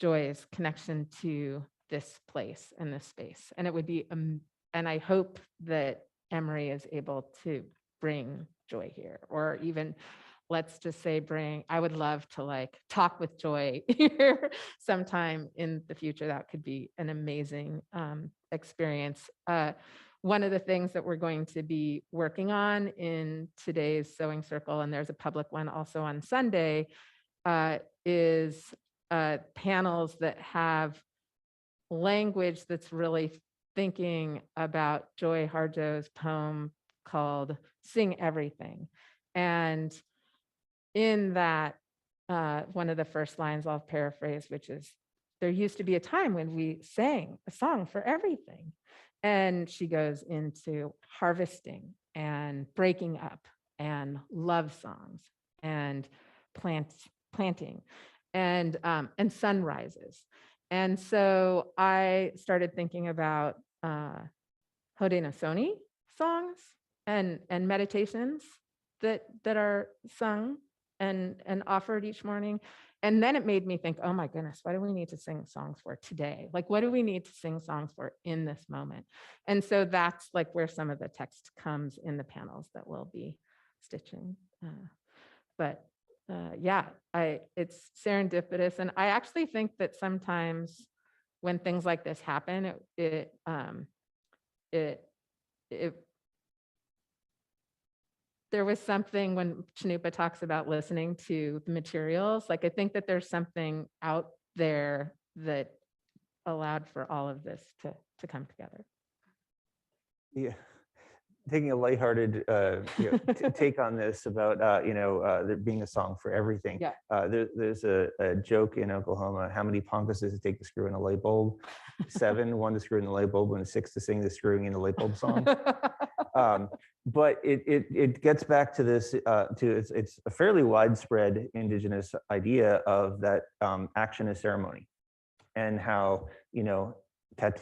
Joy's connection to this place and this space. And it would be, and I hope that Emory is able to bring Joy here, or even let's just say I would love to like talk with Joy here sometime in the future. That could be an amazing experience. One of the things that we're going to be working on in today's sewing circle, and there's a public one also on Sunday, is panels that have language that's really thinking about Joy Harjo's poem called Sing Everything. And in that, one of the first lines I'll paraphrase, which is, there used to be a time when we sang a song for everything. And she goes into harvesting and breaking up and love songs and planting and sunrises. And so I started thinking about Haudenosaunee songs and meditations that are sung and offered each morning. And then it made me think, oh my goodness, what do we need to sing songs for today? Like, what do we need to sing songs for in this moment? And so that's like where some of the text comes in the panels that we'll be stitching. Yeah, it's serendipitous. And I actually think that sometimes when things like this happen, there was something when Cannupa talks about listening to the materials, like I think that there's something out there that allowed for all of this to come together. Yeah, taking a lighthearted take on this about there being a song for everything. Yeah. There's a joke in Oklahoma. How many ponkas does it take to screw in a light bulb? 7, 1 to screw in the light bulb, and 6 to sing the screwing in the light bulb song. But it gets back to this, it's a fairly widespread Indigenous idea of that action is ceremony, and how,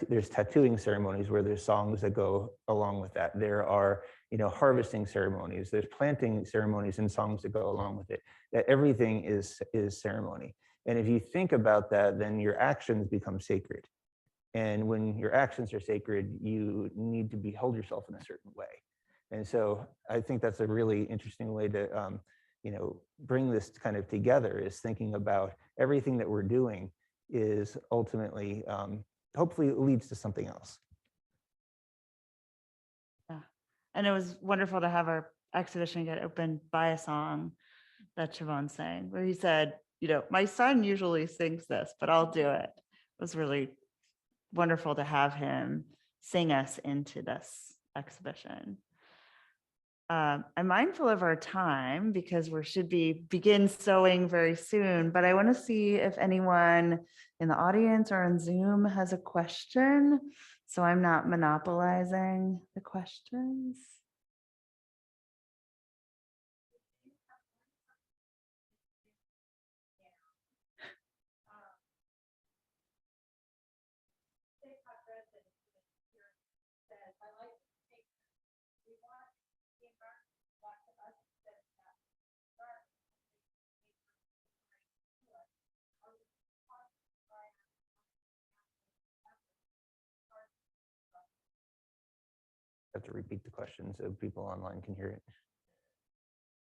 there's tattooing ceremonies where there's songs that go along with that. There are, harvesting ceremonies, there's planting ceremonies and songs that go along with it. That everything is ceremony. And if you think about that, then your actions become sacred. And when your actions are sacred, you need to behold yourself in a certain way. And so I think that's a really interesting way to, bring this kind of together, is thinking about everything that we're doing is ultimately, hopefully it leads to something else. Yeah. And it was wonderful to have our exhibition get opened by a song that Siobhan sang, where he said, my son usually sings this, but I'll do it. It was really wonderful to have him sing us into this exhibition. I'm mindful of our time because we should begin sewing very soon, but I want to see if anyone in the audience or on Zoom has a question, so I'm not monopolizing the questions. I have to repeat the question so people online can hear it.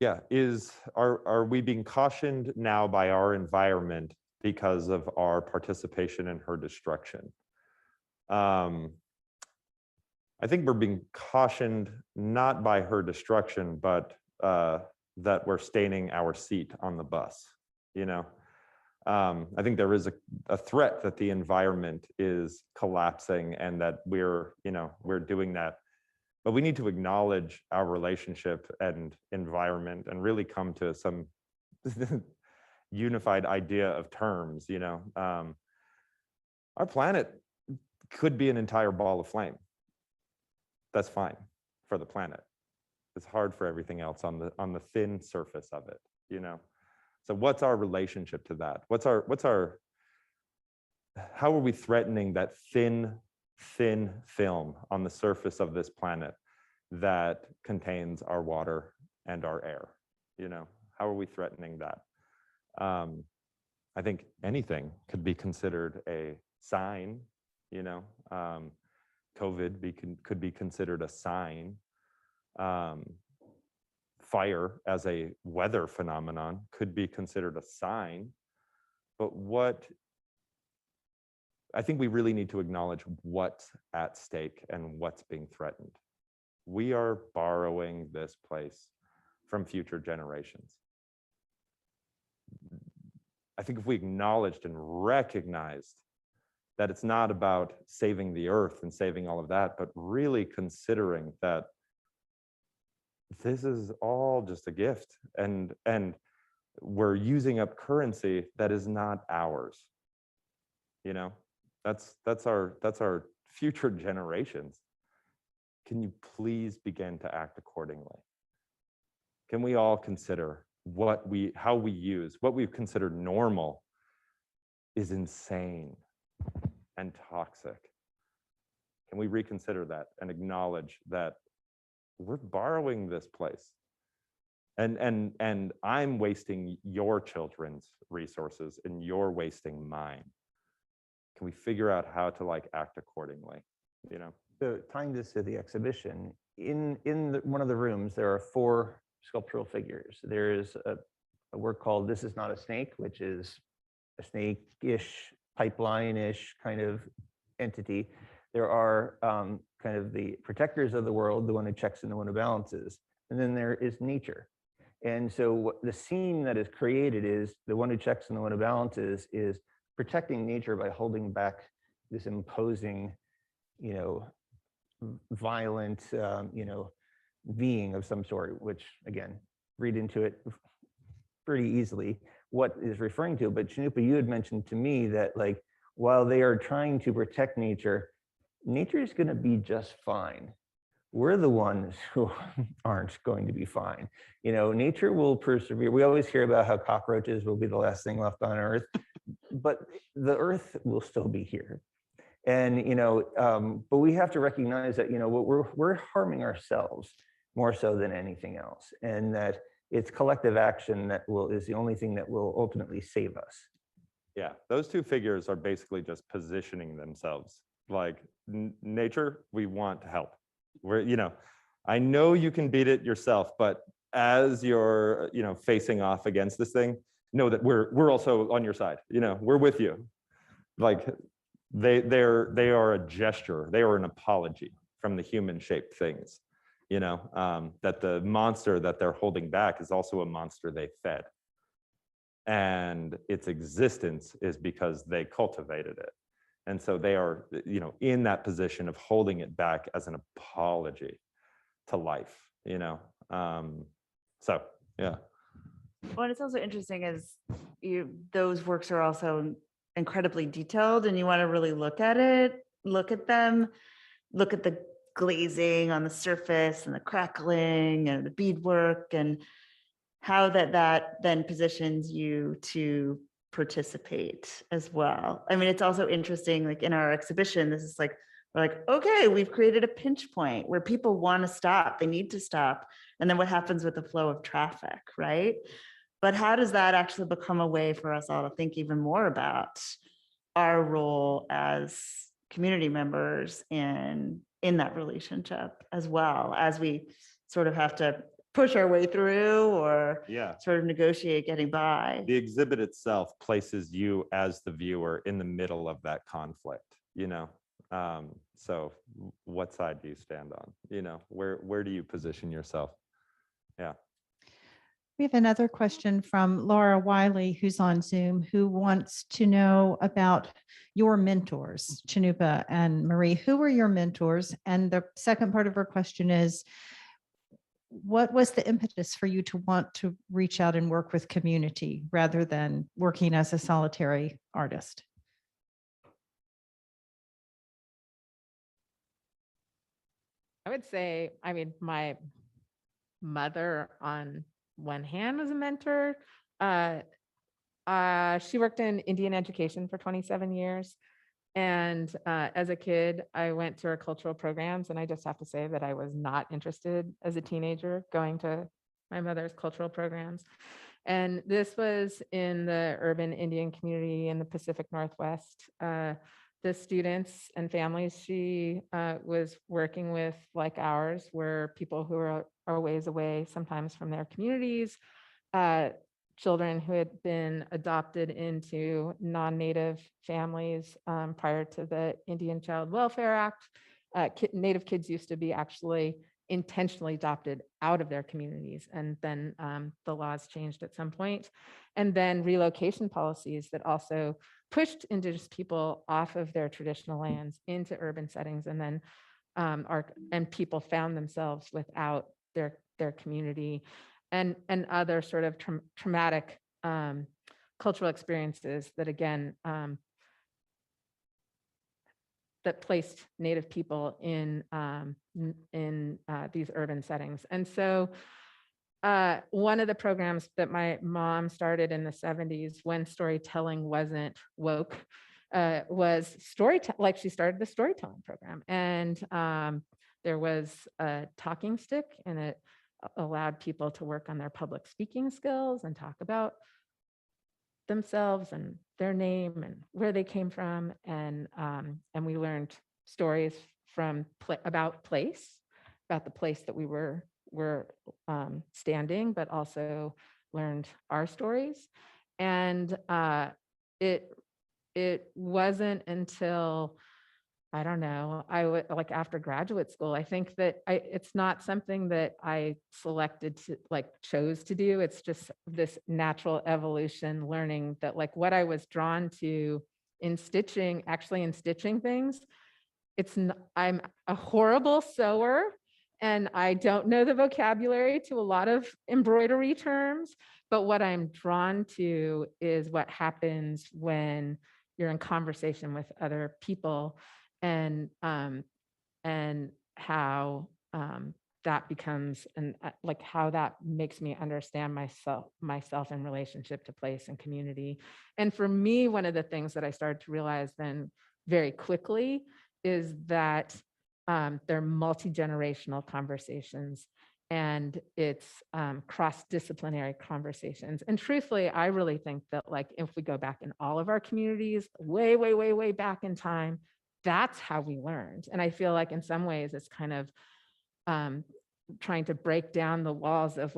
Yeah, are we being cautioned now by our environment because of our participation in her destruction? I think we're being cautioned not by her destruction, but that we're staining our seat on the bus. I think there is a threat that the environment is collapsing and that we're doing that. But we need to acknowledge our relationship and environment and really come to some unified idea of terms. Our planet could be an entire ball of flame. That's fine for the planet. It's hard for everything else on the thin surface of it. So what's our relationship to that? How are we threatening that thin film on the surface of this planet that contains our water and our air? You know, how are we threatening that? I think anything could be considered a sign, you know. COVID could be considered a sign. Fire as a weather phenomenon could be considered a sign. But I think we really need to acknowledge what's at stake and what's being threatened. We are borrowing this place from future generations. I think if we acknowledged and recognized that it's not about saving the earth and saving all of that, but really considering that this is all just a gift, and we're using up currency that is not ours. You know, that's our future generations. Can you please begin to act accordingly? Can we all consider how we use what we've considered normal is insane and toxic? Can we reconsider that and acknowledge that we're borrowing this place, and I'm wasting your children's resources and you're wasting mine? Can we figure out how to act accordingly? You know. So tying this to the exhibition, in one of the rooms, there are 4 sculptural figures. There is a work called "This Is Not a Snake," which is a snake-ish, pipeline-ish kind of entity. There are kind of the protectors of the world, the one who checks and the one who balances. And then there is nature. And so the scene that is created is the one who checks and the one who balances is protecting nature by holding back this imposing, you know, violent, you know, being of some sort, which again, read into it pretty easily what is referring to. But Cannupa, you had mentioned to me that while they are trying to protect nature, nature is going to be just fine. We're the ones who aren't going to be fine. You know, nature will persevere. We always hear about how cockroaches will be the last thing left on Earth, but the Earth will still be here. And, you know, but we have to recognize that, you know, we're harming ourselves more so than anything else. And that it's collective action that is the only thing that will ultimately save us. Yeah, those 2 figures are basically just positioning themselves. Nature, we want to help. You know, I know you can beat it yourself, but as you're, you know, facing off against this thing, know that we're also on your side. You know, we're with you. They are a gesture. They are an apology from the human-shaped things. You know, that the monster that they're holding back is also a monster they fed, and its existence is because they cultivated it. And so they are, you know, in that position of holding it back as an apology to life, you know. So, yeah. Well, it's also interesting is those works are also incredibly detailed, and you want to really look at it, look at them, look at the glazing on the surface and the crackling and the beadwork, and how that then positions you to participate as well. I mean, it's also interesting, in our exhibition, this is we're okay, we've created a pinch point where people want to stop, they need to stop. And then what happens with the flow of traffic, right? But how does that actually become a way for us all to think even more about our role as community members in that relationship, as well as we sort of have to push our way through or sort of negotiate getting by. The exhibit itself places you as the viewer in the middle of that conflict, you know. So what side do you stand on? You know, where do you position yourself? Yeah. We have another question from Laura Wiley, who's on Zoom, who wants to know about your mentors, Cannupa and Marie. Who were your mentors? And the second part of her question is, what was the impetus for you to want to reach out and work with community rather than working as a solitary artist? I would say, I mean, my mother on one hand was a mentor, She worked in Indian education for 27 years. And as a kid, I went to her cultural programs, and I just have to say that I was not interested as a teenager going to my mother's cultural programs. And this was in the urban Indian community in the Pacific Northwest. The students and families she was working with, like ours, were people who are ways away sometimes from their communities, children who had been adopted into non-native families prior to the Indian Child Welfare Act. Native kids used to be actually intentionally adopted out of their communities, and then the laws changed at some point. And then relocation policies that also pushed Indigenous people off of their traditional lands into urban settings, and then people found themselves without their community, and other sort of traumatic cultural experiences that, again, that placed Native people in these urban settings. And so one of the programs that my mom started in the 70s, when storytelling wasn't woke, was storytelling. Like, she started the storytelling program, and there was a talking stick, and it allowed people to work on their public speaking skills and talk about themselves and their name and where they came from. And we learned stories about the place that we were standing, but also learned our stories. And it wasn't until, I don't know, like after graduate school, I think that it's not something that I selected to, like, chose to do. It's just this natural evolution, learning that, like, what I was drawn to in stitching things, I'm a horrible sewer, and I don't know the vocabulary to a lot of embroidery terms, but what I'm drawn to is what happens when you're in conversation with other people, and how that becomes, and like how that makes me understand myself in relationship to place and community. And for me, one of the things that I started to realize then very quickly is that they're multi-generational conversations, and it's cross-disciplinary conversations. And truthfully, I really think that, like, if we go back in all of our communities, way, way, way, way back in time, that's how we learned. And I feel like in some ways it's kind of trying to break down the walls of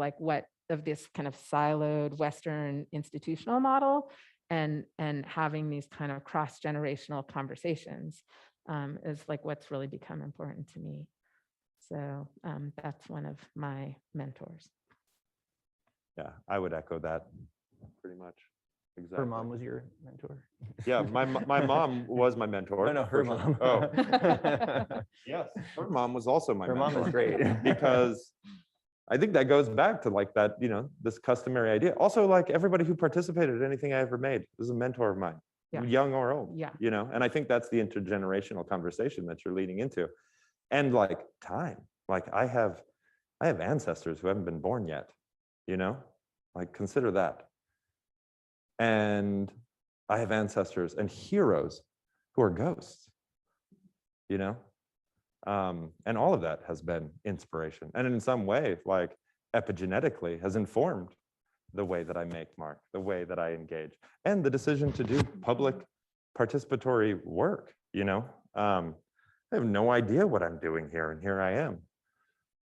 this kind of siloed Western institutional model, and having these kind of cross-generational conversations is like what's really become important to me. So that's one of my mentors. Yeah, I would echo that pretty much. Exactly. Her mom was your mentor? Yeah, my mom was my mentor. No, her for sure. mom. Oh, yes, her mom was also my Her mentor. mom is great. Because I think that goes back to like that, this customary idea. Also, like, everybody who participated in anything I ever made was a mentor of mine, Yeah. young or old. Yeah. And I think that's the intergenerational conversation that you're leading into. And like time, like I have ancestors who haven't been born yet, like consider that. And I have ancestors and heroes who are ghosts, and all of that has been inspiration. And in some way, like epigenetically, has informed the way that I make mark, the way that I engage, and the decision to do public participatory work. I have no idea what I'm doing here, and here I am.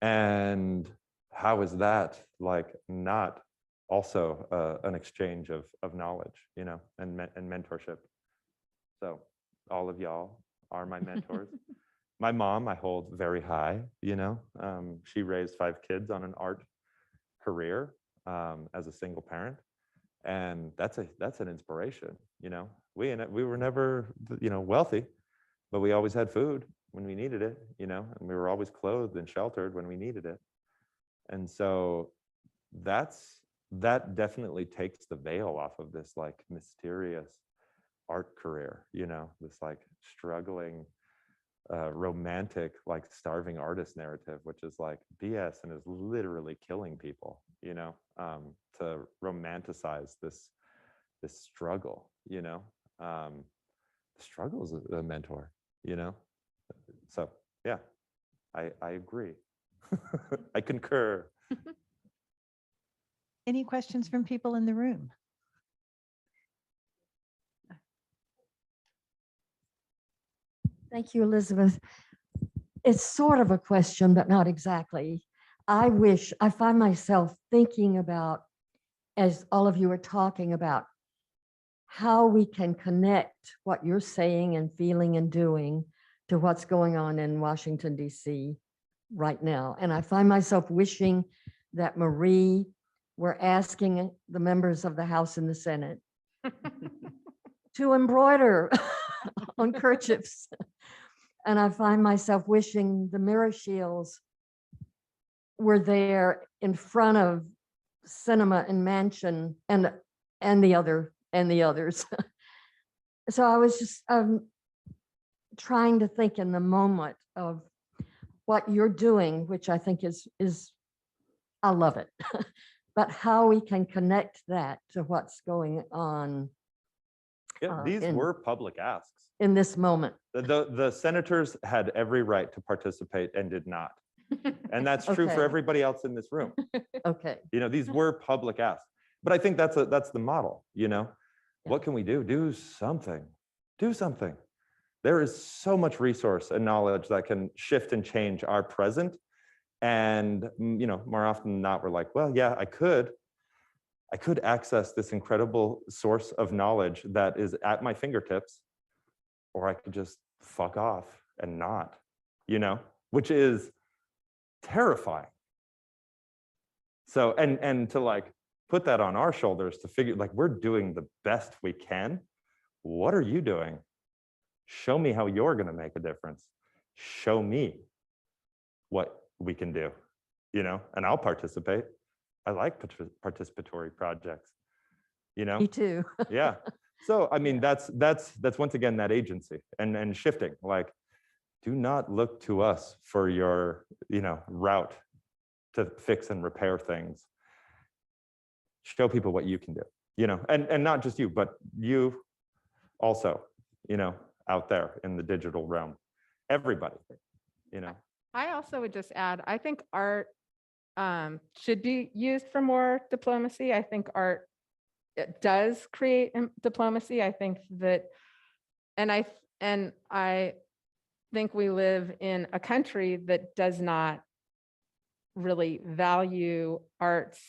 And how is that like not also an exchange of knowledge, and mentorship? So all of y'all are my mentors. My mom, I hold very high, she raised 5 kids on an art career as a single parent. And that's an inspiration, we were never, wealthy, but we always had food when we needed it, and we were always clothed and sheltered when we needed it. And so that definitely takes the veil off of this like mysterious art career, this like struggling romantic, like starving artist narrative, which is like BS and is literally killing people, you know, to romanticize this struggle, you know. The struggle is a mentor, you know. So yeah, I agree. I concur. Any questions from people in the room? Thank you, Elizabeth. It's sort of a question, but not exactly. I find myself thinking about, as all of you are talking about, how we can connect what you're saying and feeling and doing to what's going on in Washington, D.C. right now. And I find myself wishing that Marie were asking the members of the House and the Senate to embroider on kerchiefs. And I find myself wishing the mirror shields were there in front of Cinema and Mansion and the others. So I was just trying to think in the moment of what you're doing, which I think is I love it, but how we can connect that to what's going on. Yeah, these were public asks. In this moment. The senators had every right to participate and did not. And that's true for Okay. everybody else in this room. Okay. You know, these were public asks. But I think that's the model, you know. Yeah. What can we do? Do something. Do something. There is so much resource and knowledge that can shift and change our present. And, you know, more often than not, we're like, well, yeah, I could access this incredible source of knowledge that is at my fingertips, or I could just fuck off and not, you know, which is terrifying. So, and to like put that on our shoulders to figure, like, we're doing the best we can. What are you doing? Show me how you're going to make a difference. Show me what we can do, you know, and I'll participate. I like participatory projects, you know? Me too. Yeah. So, I mean, that's once again, that agency and shifting, like, do not look to us for your, you know, route to fix and repair things. Show people what you can do, you know, and not just you, but you also, you know, out there in the digital realm, everybody, you know. I also would just add, I think art should be used for more diplomacy. I think art, it does create diplomacy. I think that, and I think we live in a country that does not really value arts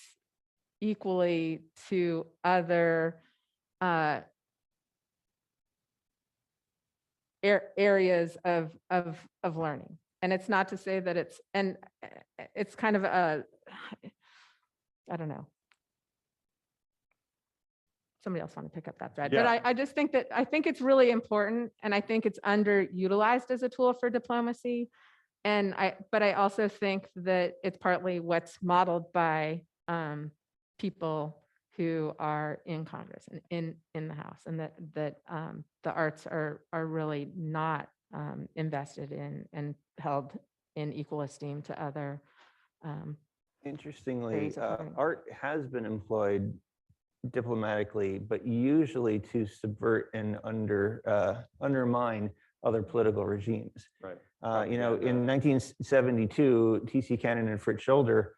equally to other areas of learning. And it's not to say that it's kind of a, I don't know. Somebody else want to pick up that thread. Yeah. But I just think that, I think it's really important, and I think it's underutilized as a tool for diplomacy. But I also think that it's partly what's modeled by people who are in Congress and in the House, and that the arts are really not invested in and held in equal esteem to other. Interestingly, areas of learning. art has been employed diplomatically, but usually to subvert and undermine other political regimes. Right. You know, in 1972, T.C. Cannon and Fritz Scholder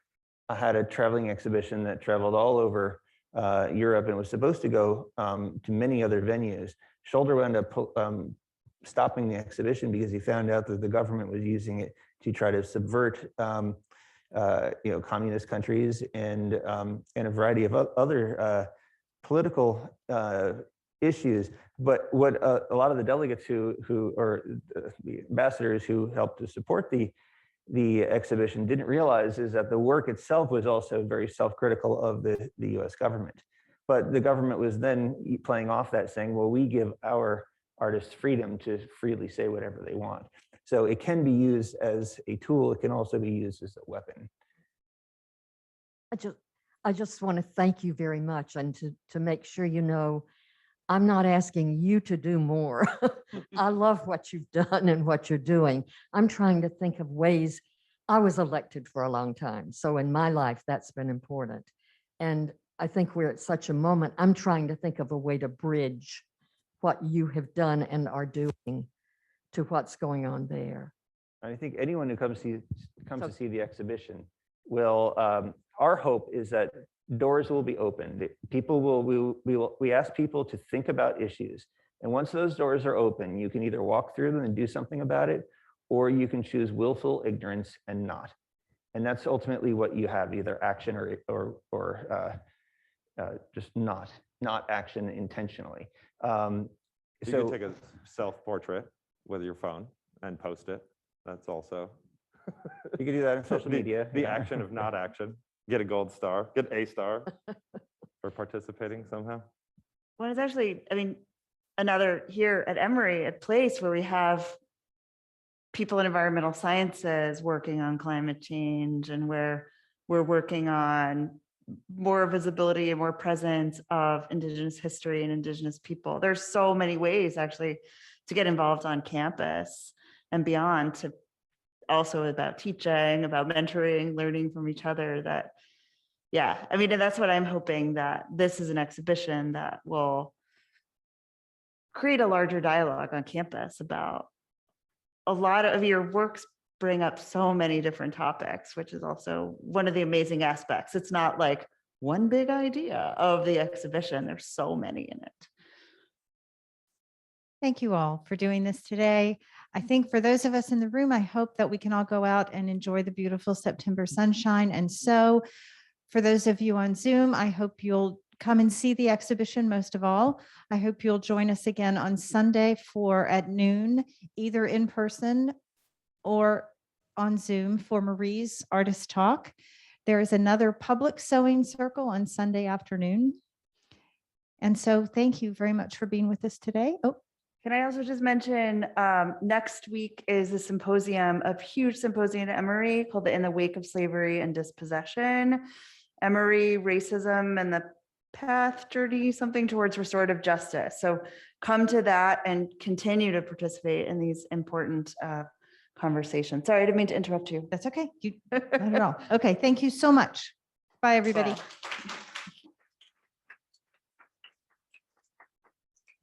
had a traveling exhibition that traveled all over Europe and was supposed to go to many other venues. Scholder wound up stopping the exhibition because he found out that the government was using it to try to subvert you know, communist countries and a variety of other political issues. But what a lot of the delegates who or the ambassadors who helped to support the exhibition didn't realize is that the work itself was also very self-critical of the US government. But the government was then playing off that, saying, well, we give our artists freedom to freely say whatever they want. So it can be used as a tool. It can also be used as a weapon. I just want to thank you very much, and to make sure you know I'm not asking you to do more. I love what you've done and what you're doing. I'm trying to think of ways. I was elected for a long time, so in my life, that's been important. And I think we're at such a moment, I'm trying to think of a way to bridge what you have done and are doing to what's going on there. I think anyone who comes to see the exhibition will, our hope is that doors will be opened. People we ask people to think about issues. And once those doors are open, you can either walk through them and do something about it, or you can choose willful ignorance and not. And that's ultimately what you have, either action or just not action intentionally. You So can take a self-portrait with your phone and post it. That's also you can do that on social media. The yeah. action of not action. Get a gold star, get a star for participating somehow. Well, it's actually, I mean, another here at Emory, a place where we have people in environmental sciences working on climate change, and where we're working on more visibility and more presence of Indigenous history and Indigenous people. There's so many ways actually to get involved on campus and beyond, to also about teaching, about mentoring, learning from each other. That, yeah, I mean, and that's what I'm hoping, that this is an exhibition that will create a larger dialogue on campus about a lot of your works bring up so many different topics, which is also one of the amazing aspects. It's not like one big idea of the exhibition. There's so many in it. Thank you all for doing this today. I think for those of us in the room, I hope that we can all go out and enjoy the beautiful September sunshine. And so for those of you on Zoom, I hope you'll come and see the exhibition. Most of all, I hope you'll join us again on Sunday at noon, either in person or on Zoom for Marie's Artist Talk. There is another public sewing circle on Sunday afternoon. And so thank you very much for being with us today. Oh, Can I also just mention, next week is a symposium, a huge symposium at Emory called the In the Wake of Slavery and Dispossession, Emory, Racism and the Path Journey, something towards restorative justice. So come to that and continue to participate in these important conversations. Sorry, I didn't mean to interrupt you. that's okay. Not at all. Okay, thank you so much. Bye, everybody. Wow.